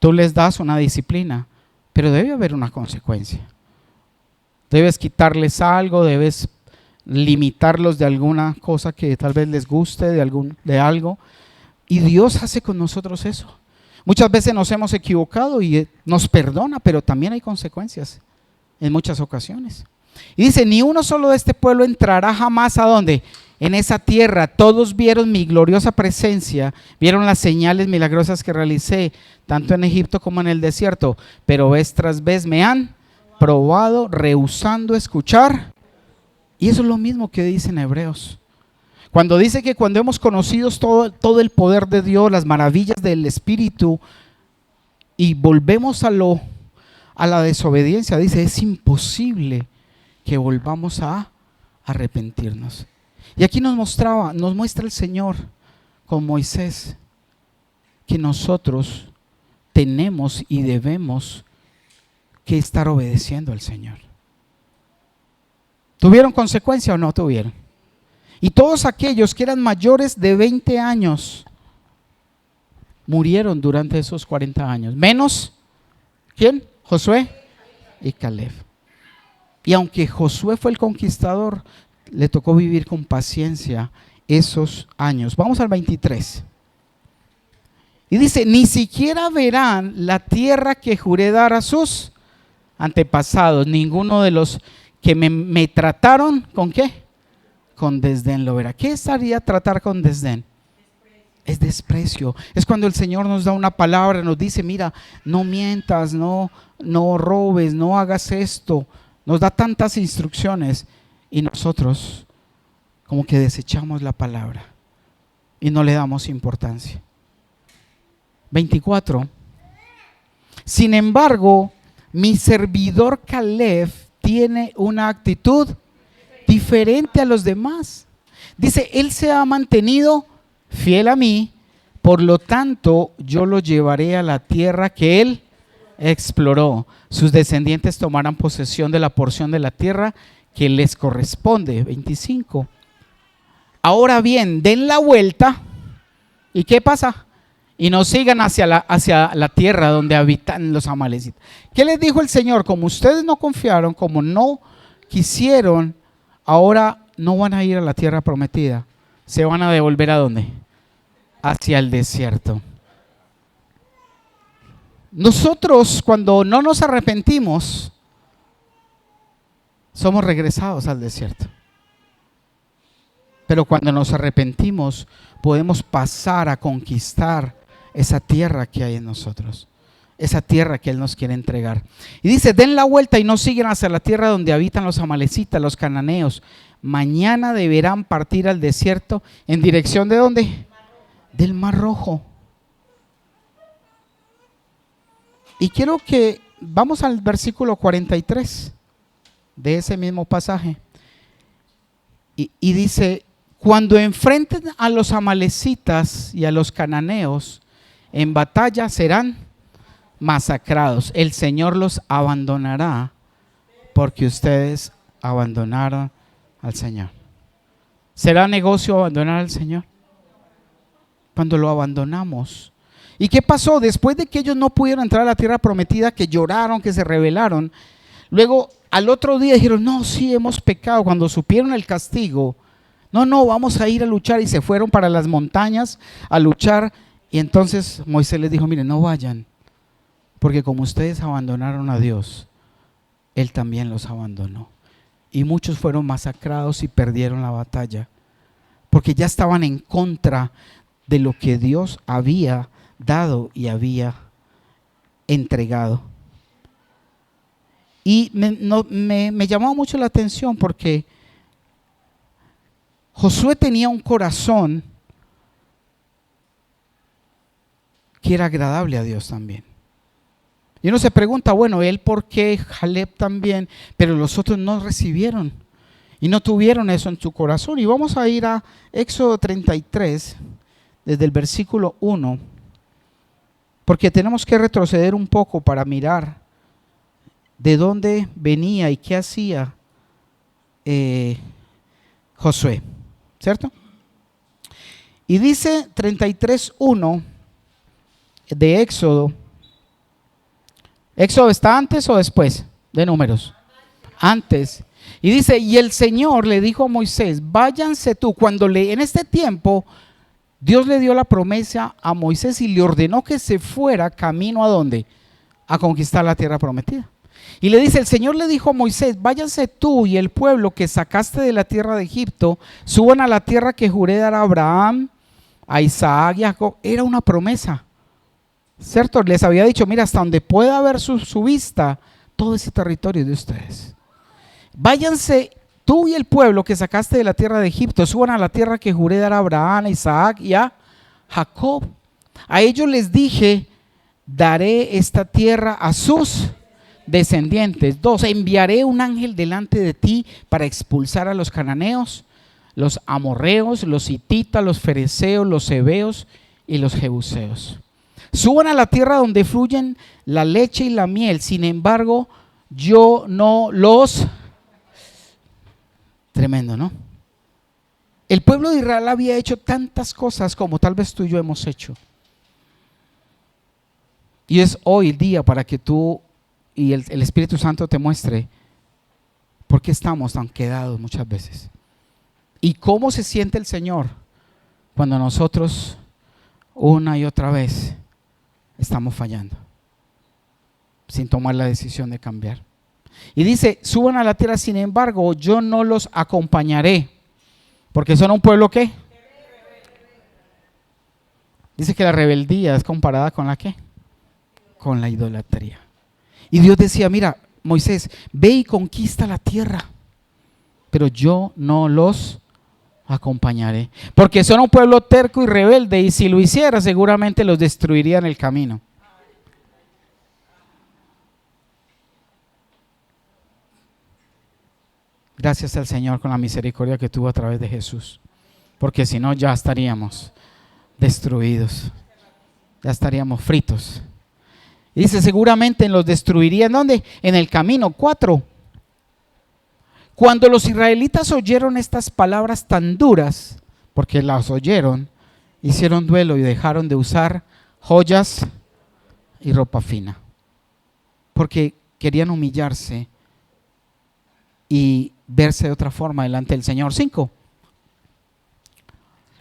tú les das una disciplina, pero debe haber una consecuencia. Debes quitarles algo, debes limitarlos de alguna cosa que tal vez les guste, de algo. Y Dios hace con nosotros eso. Muchas veces nos hemos equivocado y nos perdona, pero también hay consecuencias en muchas ocasiones. Y dice, ni uno solo de este pueblo entrará jamás ¿a dónde? En esa tierra. Todos vieron mi gloriosa presencia, vieron las señales milagrosas que realicé, tanto en Egipto como en el desierto, pero vez tras vez me han probado, rehusando escuchar. Y eso es lo mismo que dice en Hebreos. Cuando dice que cuando hemos conocido todo el poder de Dios, las maravillas del Espíritu, y volvemos a la desobediencia, dice, es imposible que volvamos a arrepentirnos. Y aquí nos muestra el Señor con Moisés que nosotros tenemos y debemos que estar obedeciendo al Señor. ¿Tuvieron consecuencia o no tuvieron? Y todos aquellos que eran mayores de 20 años murieron durante esos 40 años. Menos, ¿quién? Josué y Caleb. Y aunque Josué fue el conquistador, le tocó vivir con paciencia esos años. Vamos al 23. Y dice, ni siquiera verán la tierra que juré dar a sus antepasados. Ninguno de los que me trataron, ¿con qué? Con desdén lo verá. ¿Qué estaría tratar con desdén? Es desprecio. Es cuando el Señor nos da una palabra, nos dice, mira, no mientas, no robes, no hagas esto. Nos da tantas instrucciones y nosotros como que desechamos la palabra y no le damos importancia. 24. Sin embargo, mi servidor Caleb tiene una actitud diferente a los demás. Dice, él se ha mantenido fiel a mí, por lo tanto yo lo llevaré a la tierra que él exploró. Sus descendientes tomarán posesión de la porción de la tierra que les corresponde. 25. Ahora bien, den la vuelta. ¿Y qué pasa? Y no sigan hacia la tierra donde habitan los amalecitas. ¿Qué les dijo el Señor? Como ustedes no confiaron, como no quisieron, ahora no van a ir a la tierra prometida. Se van a devolver ¿a dónde? Hacia el desierto. Nosotros, cuando no nos arrepentimos, somos regresados al desierto. Pero cuando nos arrepentimos, podemos pasar a conquistar esa tierra que hay en nosotros, esa tierra que Él nos quiere entregar. Y dice, den la vuelta y no sigan hacia la tierra donde habitan los amalecitas, los cananeos. Mañana deberán partir al desierto en dirección ¿de dónde? Del Mar Rojo. Y quiero que vamos al versículo 43 de ese mismo pasaje. Y dice, cuando enfrenten a los amalecitas y a los cananeos en batalla serán masacrados. El Señor los abandonará porque ustedes abandonaron al Señor. ¿Será negocio abandonar al Señor? Cuando lo abandonamos. ¿Y qué pasó? Después de que ellos no pudieron entrar a la tierra prometida, que lloraron, que se rebelaron, luego al otro día dijeron, no, sí hemos pecado. Cuando supieron el castigo, no, vamos a ir a luchar, y se fueron para las montañas a luchar. Y entonces Moisés les dijo, miren, no vayan, porque como ustedes abandonaron a Dios, Él también los abandonó. Y muchos fueron masacrados y perdieron la batalla, porque ya estaban en contra de lo que Dios había dado y había entregado. Y me llamó mucho la atención porque Josué tenía un corazón que era agradable a Dios también. Y uno se pregunta, bueno, él por qué, Caleb también, pero los otros no recibieron y no tuvieron eso en su corazón. Y vamos a ir a Éxodo 33, desde el versículo 1, porque tenemos que retroceder un poco para mirar de dónde venía y qué hacía Josué, ¿cierto? Y dice 33:1 de Éxodo. ¿Éxodo está antes o después de Números? Antes. Y dice, y el Señor le dijo a Moisés, váyanse tú. En este tiempo Dios le dio la promesa a Moisés y le ordenó que se fuera camino ¿a dónde? A conquistar la tierra prometida. Y le dice, el Señor le dijo a Moisés, váyanse tú y el pueblo que sacaste de la tierra de Egipto, suban a la tierra que juré dar a Abraham, a Isaac y a Jacob. Era una promesa, ¿cierto? Les había dicho, mira, hasta donde pueda ver su vista, todo ese territorio de ustedes. Váyanse tú y el pueblo que sacaste de la tierra de Egipto, suban a la tierra que juré dar a Abraham, a Isaac y a Jacob. A ellos les dije, daré esta tierra a sus descendientes. 2, enviaré un ángel delante de ti para expulsar a los cananeos, los amorreos, los hititas, los fereceos, los heveos y los jebuseos. Suban a la tierra donde fluyen la leche y la miel, sin embargo, yo no los... Tremendo, ¿no? El pueblo de Israel había hecho tantas cosas como tal vez tú y yo hemos hecho. Y es hoy el día para que tú y el Espíritu Santo te muestre por qué estamos tan quedados muchas veces. Y cómo se siente el Señor cuando nosotros una y otra vez estamos fallando, sin tomar la decisión de cambiar. Y dice, suban a la tierra, sin embargo, yo no los acompañaré, porque son un pueblo ¿qué? Dice que la rebeldía es comparada con la ¿qué? Con la idolatría. Y Dios decía, mira, Moisés, ve y conquista la tierra, pero yo no los acompañaré, porque son un pueblo terco y rebelde, y si lo hiciera seguramente los destruiría en el camino. Gracias al Señor con la misericordia que tuvo a través de Jesús, porque si no ya estaríamos destruidos, ya estaríamos fritos. Y dice, seguramente los destruiría. ¿En dónde? En el camino. 4. Cuando los israelitas oyeron estas palabras tan duras, porque las oyeron, hicieron duelo y dejaron de usar joyas y ropa fina, porque querían humillarse y verse de otra forma delante del Señor. 5.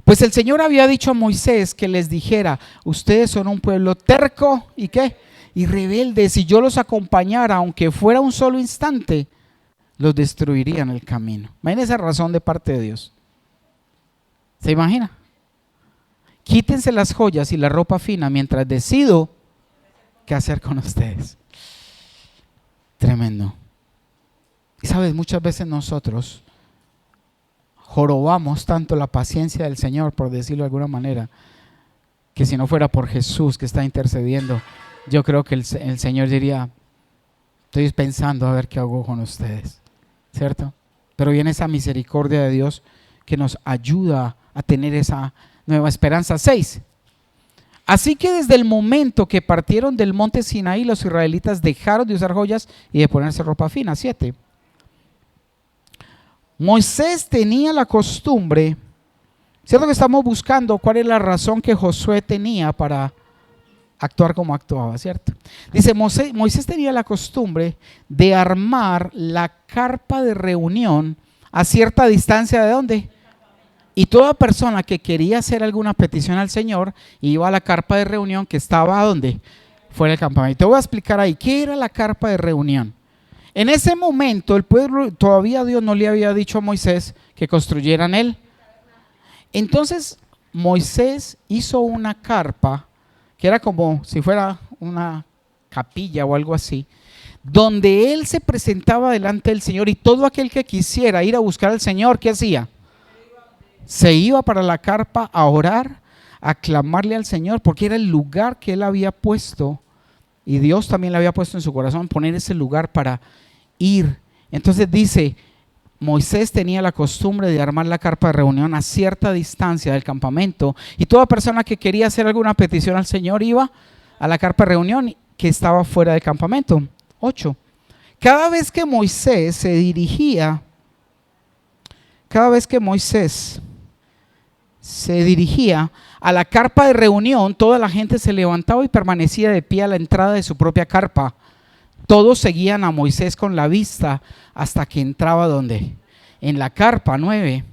Pues el Señor había dicho a Moisés que les dijera, ustedes son un pueblo terco y ¿qué? Y rebelde. Si yo los acompañara, aunque fuera un solo instante, los destruiría en el camino. Imagínense esa razón de parte de Dios. ¿Se imagina? Quítense las joyas y la ropa fina mientras decido qué hacer con ustedes. Tremendo. Y sabes, muchas veces nosotros jorobamos tanto la paciencia del Señor, por decirlo de alguna manera, que si no fuera por Jesús que está intercediendo, yo creo que el Señor diría, estoy pensando a ver qué hago con ustedes, ¿cierto? Pero viene esa misericordia de Dios que nos ayuda a tener esa nueva esperanza. 6. Así que desde el momento que partieron del monte Sinaí, los israelitas dejaron de usar joyas y de ponerse ropa fina. 7. Moisés tenía la costumbre, cierto que estamos buscando cuál es la razón que Josué tenía para actuar como actuaba, ¿cierto? Dice, Moisés tenía la costumbre de armar la carpa de reunión a cierta distancia ¿de dónde? Y toda persona que quería hacer alguna petición al Señor iba a la carpa de reunión que estaba ¿dónde? Fuera del campamento. Te voy a explicar ahí, ¿qué era la carpa de reunión? En ese momento el pueblo, todavía Dios no le había dicho a Moisés que construyeran él. Entonces Moisés hizo una carpa que era como si fuera una capilla o algo así, donde él se presentaba delante del Señor y todo aquel que quisiera ir a buscar al Señor, ¿qué hacía? Se iba para la carpa a orar, a clamarle al Señor, porque era el lugar que él había puesto y Dios también le había puesto en su corazón poner ese lugar para ir. Entonces dice, Moisés tenía la costumbre de armar la carpa de reunión a cierta distancia del campamento y toda persona que quería hacer alguna petición al Señor iba a la carpa de reunión que estaba fuera del campamento. 8. Cada vez que Moisés se dirigía a la carpa de reunión, toda la gente se levantaba y permanecía de pie a la entrada de su propia carpa. Todos seguían a Moisés con la vista hasta que entraba ¿dónde? En la carpa. 9.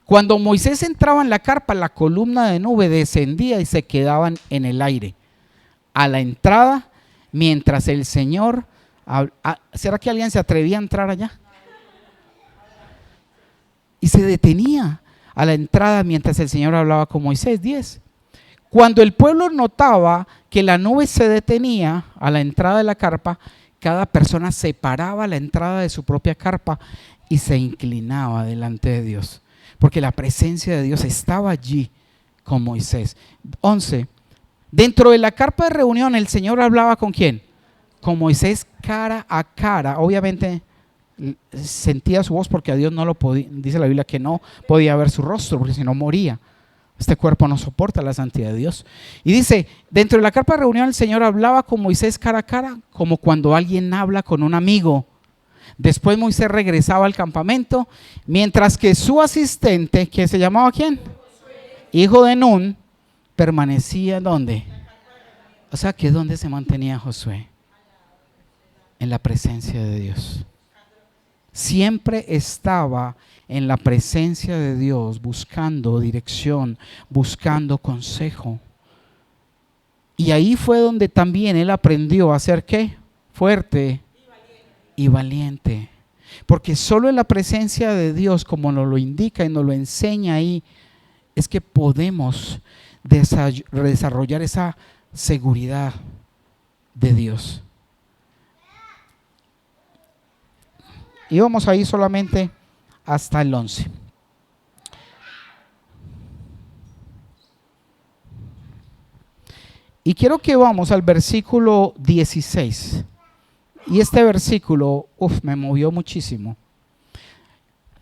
Cuando Moisés entraba en la carpa, la columna de nube descendía y se quedaban en el aire a la entrada mientras el Señor... ¿Será que alguien se atrevía a entrar allá? Y se detenía a la entrada mientras el Señor hablaba con Moisés. 10. Cuando el pueblo notaba que la nube se detenía a la entrada de la carpa, cada persona separaba la entrada de su propia carpa y se inclinaba delante de Dios, porque la presencia de Dios estaba allí con Moisés. 11. Dentro de la carpa de reunión el Señor hablaba ¿con quién? Con Moisés cara a cara. Obviamente sentía su voz porque a Dios no lo podía, dice la Biblia que no podía ver su rostro porque si no moría. Este cuerpo no soporta la santidad de Dios. Y dice, dentro de la carpa de reunión el Señor hablaba con Moisés cara a cara, como cuando alguien habla con un amigo. Después Moisés regresaba al campamento, mientras que su asistente, que se llamaba ¿quién? Hijo de Nun, permanecía ¿dónde? O sea, que ¿dónde se mantenía Josué? En la presencia de Dios. Siempre estaba en la presencia de Dios, buscando dirección, buscando consejo. Y ahí fue donde también él aprendió a ser ¿qué? Fuerte y valiente. Porque solo en la presencia de Dios, como nos lo indica y nos lo enseña ahí, es que podemos desarrollar esa seguridad de Dios. Y vamos ahí solamente hasta el 11. Y quiero que vamos al versículo 16. Y este versículo, me movió muchísimo.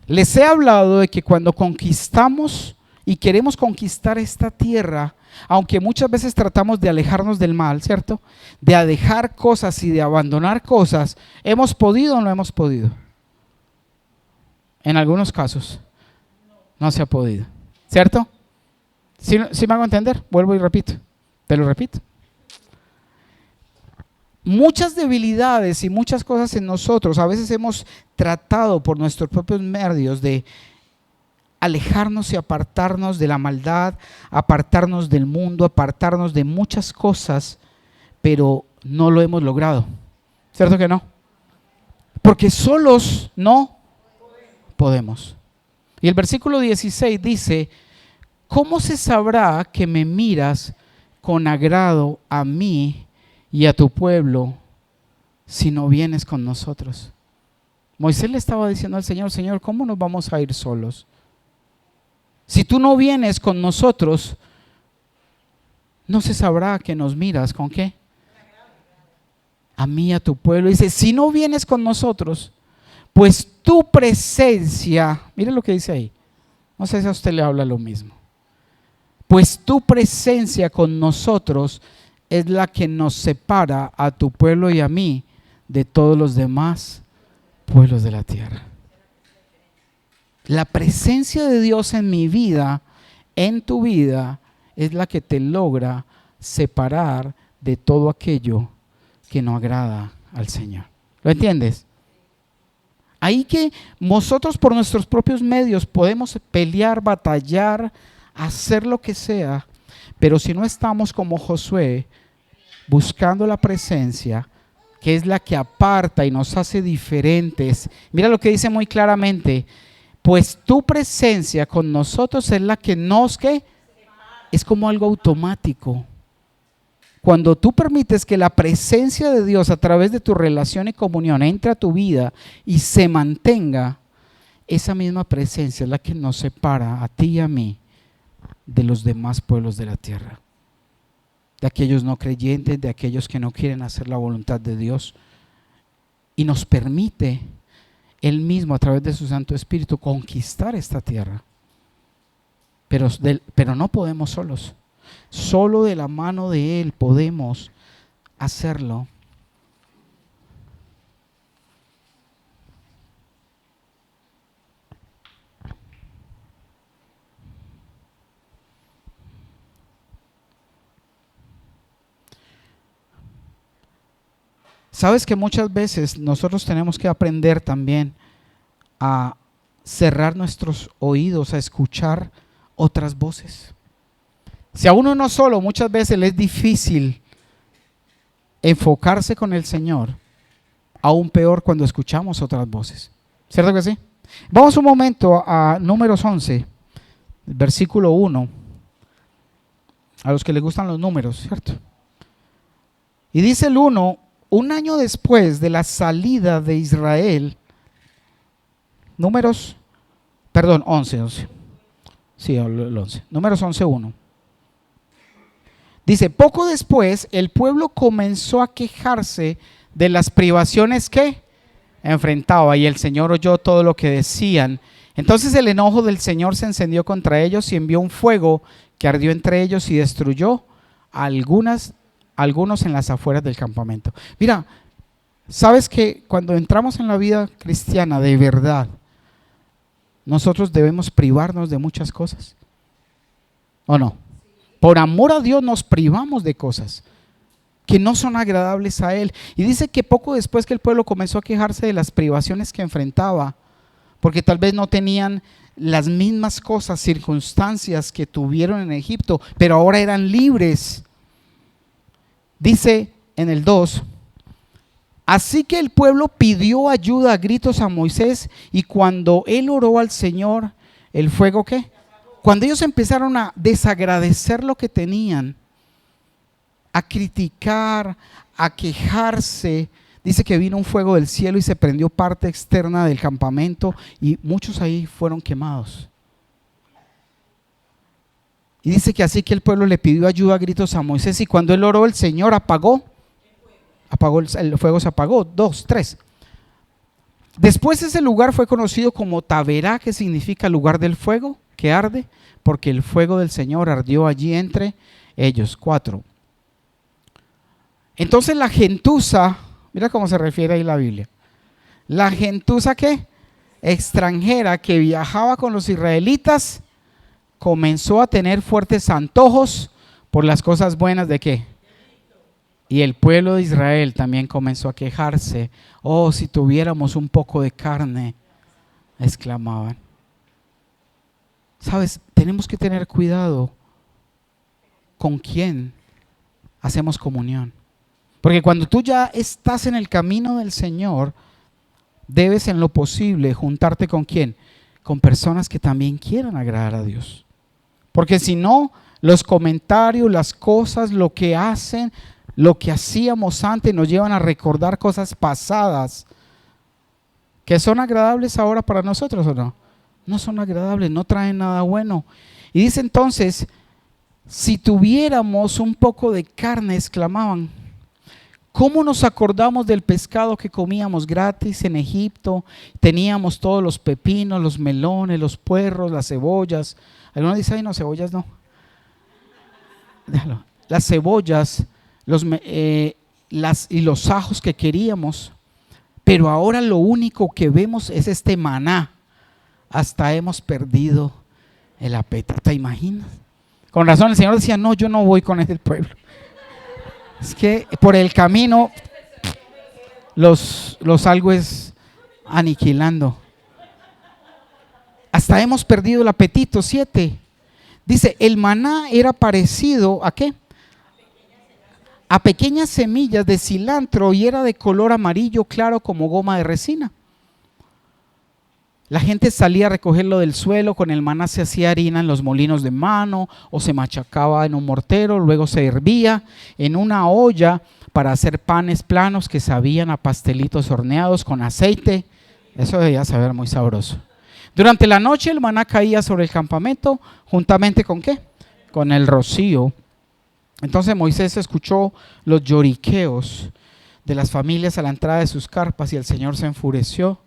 Les he hablado de que cuando conquistamos y queremos conquistar esta tierra, aunque muchas veces tratamos de alejarnos del mal, ¿cierto? De dejar cosas y de abandonar cosas, ¿hemos podido o no hemos podido? En algunos casos no se ha podido, ¿cierto? ¿Sí me hago entender? Vuelvo y repito, te lo repito. Muchas debilidades y muchas cosas en nosotros, a veces hemos tratado por nuestros propios medios de alejarnos y apartarnos de la maldad, apartarnos del mundo, apartarnos de muchas cosas, pero no lo hemos logrado, ¿cierto que no? Porque solos no podemos. Y el versículo 16 dice, ¿cómo se sabrá que me miras con agrado a mí y a tu pueblo si no vienes con nosotros? Moisés le estaba diciendo al Señor, Señor, ¿cómo nos vamos a ir solos? Si tú no vienes con nosotros, no se sabrá que nos miras ¿con qué? A mí y a tu pueblo. Dice, si no vienes con nosotros, pues tu presencia, mire lo que dice ahí, no sé si a usted le habla lo mismo, pues tu presencia con nosotros es la que nos separa a tu pueblo y a mí de todos los demás pueblos de la tierra. La presencia de Dios en mi vida, en tu vida, es la que te logra separar de todo aquello que no agrada al Señor. ¿Lo entiendes? Ahí que nosotros por nuestros propios medios podemos pelear, batallar, hacer lo que sea, pero si no estamos como Josué, buscando la presencia, que es la que aparta y nos hace diferentes. Mira lo que dice muy claramente, pues tu presencia con nosotros es la que nos, ¿qué? Es como algo automático. Cuando tú permites que la presencia de Dios a través de tu relación y comunión entre a tu vida y se mantenga, esa misma presencia es la que nos separa a ti y a mí de los demás pueblos de la tierra, de aquellos no creyentes, de aquellos que no quieren hacer la voluntad de Dios, y nos permite Él mismo a través de su Santo Espíritu conquistar esta tierra. Pero no podemos solos. Solo de la mano de Él podemos hacerlo. Sabes que muchas veces nosotros tenemos que aprender también a cerrar nuestros oídos, a escuchar otras voces. Si a uno no solo, muchas veces le es difícil enfocarse con el Señor, aún peor cuando escuchamos otras voces. ¿Cierto que sí? Vamos un momento a Números 11, versículo 1. A los que les gustan los números, ¿cierto? Y dice el 1, un año después de la salida de Israel, Números, perdón, 11. Sí, el 11. Números 11:1. Dice, poco después el pueblo comenzó a quejarse de las privaciones que enfrentaba y el Señor oyó todo lo que decían. Entonces el enojo del Señor se encendió contra ellos y envió un fuego que ardió entre ellos y destruyó a algunos en las afueras del campamento. Mira, sabes que cuando entramos en la vida cristiana de verdad, nosotros debemos privarnos de muchas cosas, ¿o no? Por amor a Dios nos privamos de cosas que no son agradables a Él. Y dice que poco después que el pueblo comenzó a quejarse de las privaciones que enfrentaba, porque tal vez no tenían las mismas cosas, circunstancias que tuvieron en Egipto, pero ahora eran libres. Dice en el 2, así que el pueblo pidió ayuda a gritos a Moisés, y cuando él oró al Señor, el fuego ¿qué? Cuando ellos empezaron a desagradecer lo que tenían, a criticar, a quejarse, dice que vino un fuego del cielo y se prendió parte externa del campamento y muchos ahí fueron quemados. Y dice que así que el pueblo le pidió ayuda a gritos a Moisés, y cuando él oró, el Señor apagó el fuego, se apagó. 2, 3. Después ese lugar fue conocido como Taberá, que significa lugar del fuego que arde, porque el fuego del Señor ardió allí entre ellos. 4. Entonces la gentuza, mira cómo se refiere ahí la Biblia, la gentuza ¿qué? Extranjera que viajaba con los israelitas, comenzó a tener fuertes antojos por las cosas buenas de ¿qué? Y el pueblo de Israel también comenzó a quejarse. Oh, si tuviéramos un poco de carne, exclamaban. Sabes, tenemos que tener cuidado con quién hacemos comunión. Porque cuando tú ya estás en el camino del Señor, debes en lo posible juntarte con quién, con personas que también quieran agradar a Dios. Porque si no, los comentarios, las cosas, lo que hacen, lo que hacíamos antes nos llevan a recordar cosas pasadas que son agradables ahora para nosotros, ¿o no? No son agradables, no traen nada bueno. Y dice entonces, si tuviéramos un poco de carne, exclamaban, ¿cómo nos acordamos del pescado que comíamos gratis en Egipto? Teníamos todos los pepinos, los melones, los puerros, las cebollas. Algunos dicen, ay no, cebollas no. déjalo, las cebollas, y los ajos que queríamos, pero ahora lo único que vemos es este maná. Hasta hemos perdido el apetito. ¿Te imaginas? Con razón el Señor decía, no, yo no voy con ese pueblo. Es que por el camino los algo es aniquilando. Hasta hemos perdido el apetito. 7. Dice, el maná era parecido ¿a qué? A pequeñas semillas de cilantro y era de color amarillo claro como goma de resina. La gente salía a recogerlo del suelo, con el maná se hacía harina en los molinos de mano o se machacaba en un mortero, luego se hervía en una olla para hacer panes planos que sabían a pastelitos horneados con aceite. Eso debía saber muy sabroso. Durante la noche el maná caía sobre el campamento juntamente con ¿qué? Con el rocío. Entonces Moisés escuchó los lloriqueos de las familias a la entrada de sus carpas y el Señor se enfureció.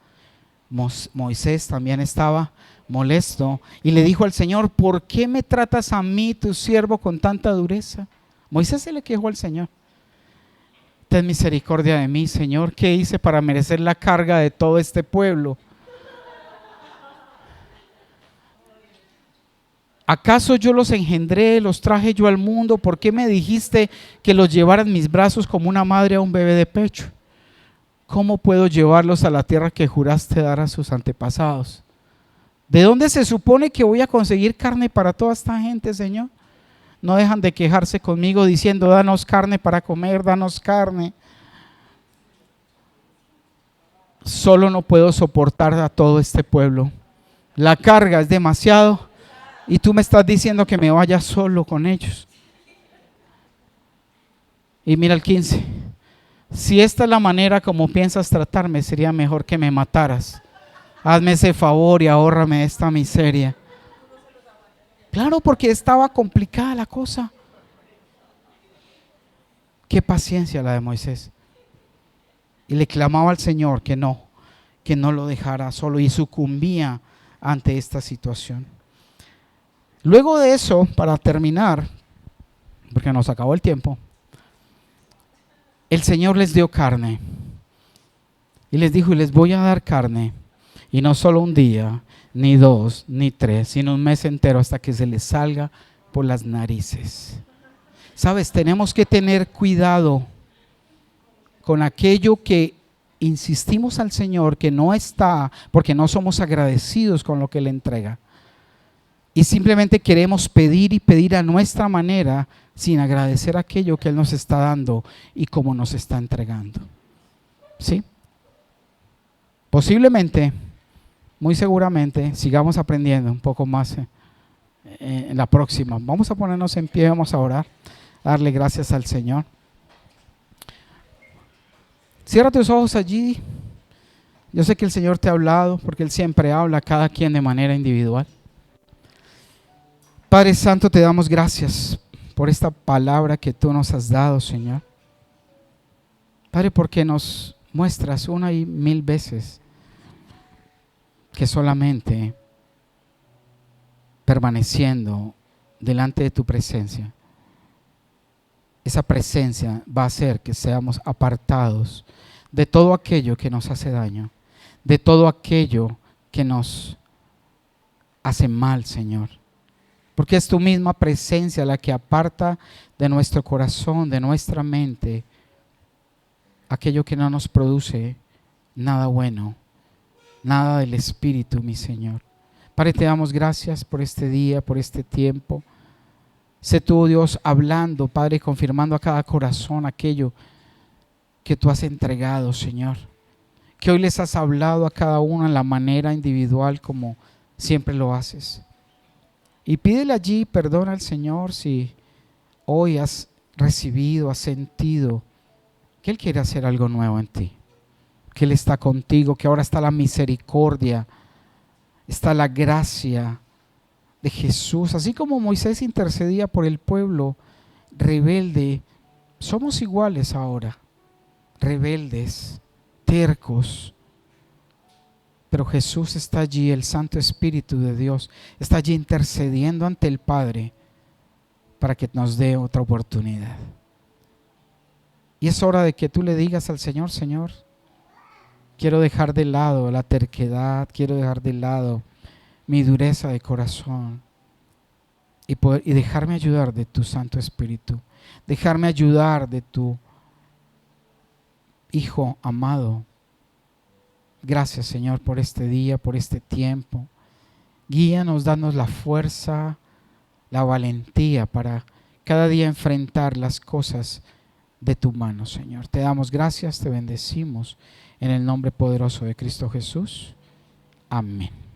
Moisés también estaba molesto y le dijo al Señor, ¿por qué me tratas a mí, tu siervo, con tanta dureza? Moisés se le quejó al Señor. Ten misericordia de mí, Señor. ¿Qué hice para merecer la carga de todo este pueblo? ¿Acaso yo los engendré, los traje yo al mundo? ¿Por qué me dijiste que los llevara en mis brazos como una madre a un bebé de pecho? ¿Cómo puedo llevarlos a la tierra que juraste dar a sus antepasados? ¿De dónde se supone que voy a conseguir carne para toda esta gente, Señor? No dejan de quejarse conmigo diciendo, danos carne para comer, danos carne. Solo no puedo soportar a todo este pueblo. La carga es demasiado y tú me estás diciendo que me vaya solo con ellos. Y mira el 15. Si esta es la manera como piensas tratarme, sería mejor que me mataras. Hazme ese favor y ahórrame esta miseria. Claro, porque estaba complicada la cosa. Qué paciencia la de Moisés. Y le clamaba al Señor que no lo dejara solo y sucumbía ante esta situación. Luego de eso, para terminar, porque nos acabó el tiempo, el Señor les dio carne y les dijo, y les voy a dar carne, y no solo un día, ni 2, ni 3, sino un mes entero hasta que se les salga por las narices. Sabes, tenemos que tener cuidado con aquello que insistimos al Señor que no está, porque no somos agradecidos con lo que Él entrega. Y simplemente queremos pedir y pedir a nuestra manera sin agradecer aquello que Él nos está dando y cómo nos está entregando. ¿Sí? Posiblemente, muy seguramente, sigamos aprendiendo un poco más en la próxima. Vamos a ponernos en pie, vamos a orar, a darle gracias al Señor. Cierra tus ojos allí. Yo sé que el Señor te ha hablado, porque Él siempre habla a cada quien de manera individual. Padre Santo, te damos gracias por esta palabra que tú nos has dado, Señor. Padre, porque nos muestras una y mil veces que solamente permaneciendo delante de tu presencia, esa presencia va a hacer que seamos apartados de todo aquello que nos hace daño, de todo aquello que nos hace mal, Señor. Porque es tu misma presencia la que aparta de nuestro corazón, de nuestra mente, aquello que no nos produce nada bueno, nada del Espíritu, mi Señor. Padre, te damos gracias por este día, por este tiempo. Sé tú, Dios, hablando, Padre, confirmando a cada corazón aquello que tú has entregado, Señor. Que hoy les has hablado a cada uno en la manera individual como siempre lo haces. Y pídele allí perdón al Señor si hoy has recibido, has sentido que Él quiere hacer algo nuevo en ti. Que Él está contigo, que ahora está la misericordia, está la gracia de Jesús. Así como Moisés intercedía por el pueblo rebelde, somos iguales ahora, rebeldes, tercos. Pero Jesús está allí, el Santo Espíritu de Dios está allí intercediendo ante el Padre para que nos dé otra oportunidad. Y es hora de que tú le digas al Señor: Señor, quiero dejar de lado la terquedad, quiero dejar de lado mi dureza de corazón y dejarme ayudar de tu Santo Espíritu, dejarme ayudar de tu Hijo amado. Gracias, Señor, por este día, por este tiempo. Guíanos, danos la fuerza, la valentía para cada día enfrentar las cosas de tu mano, Señor. Te damos gracias, te bendecimos en el nombre poderoso de Cristo Jesús. Amén.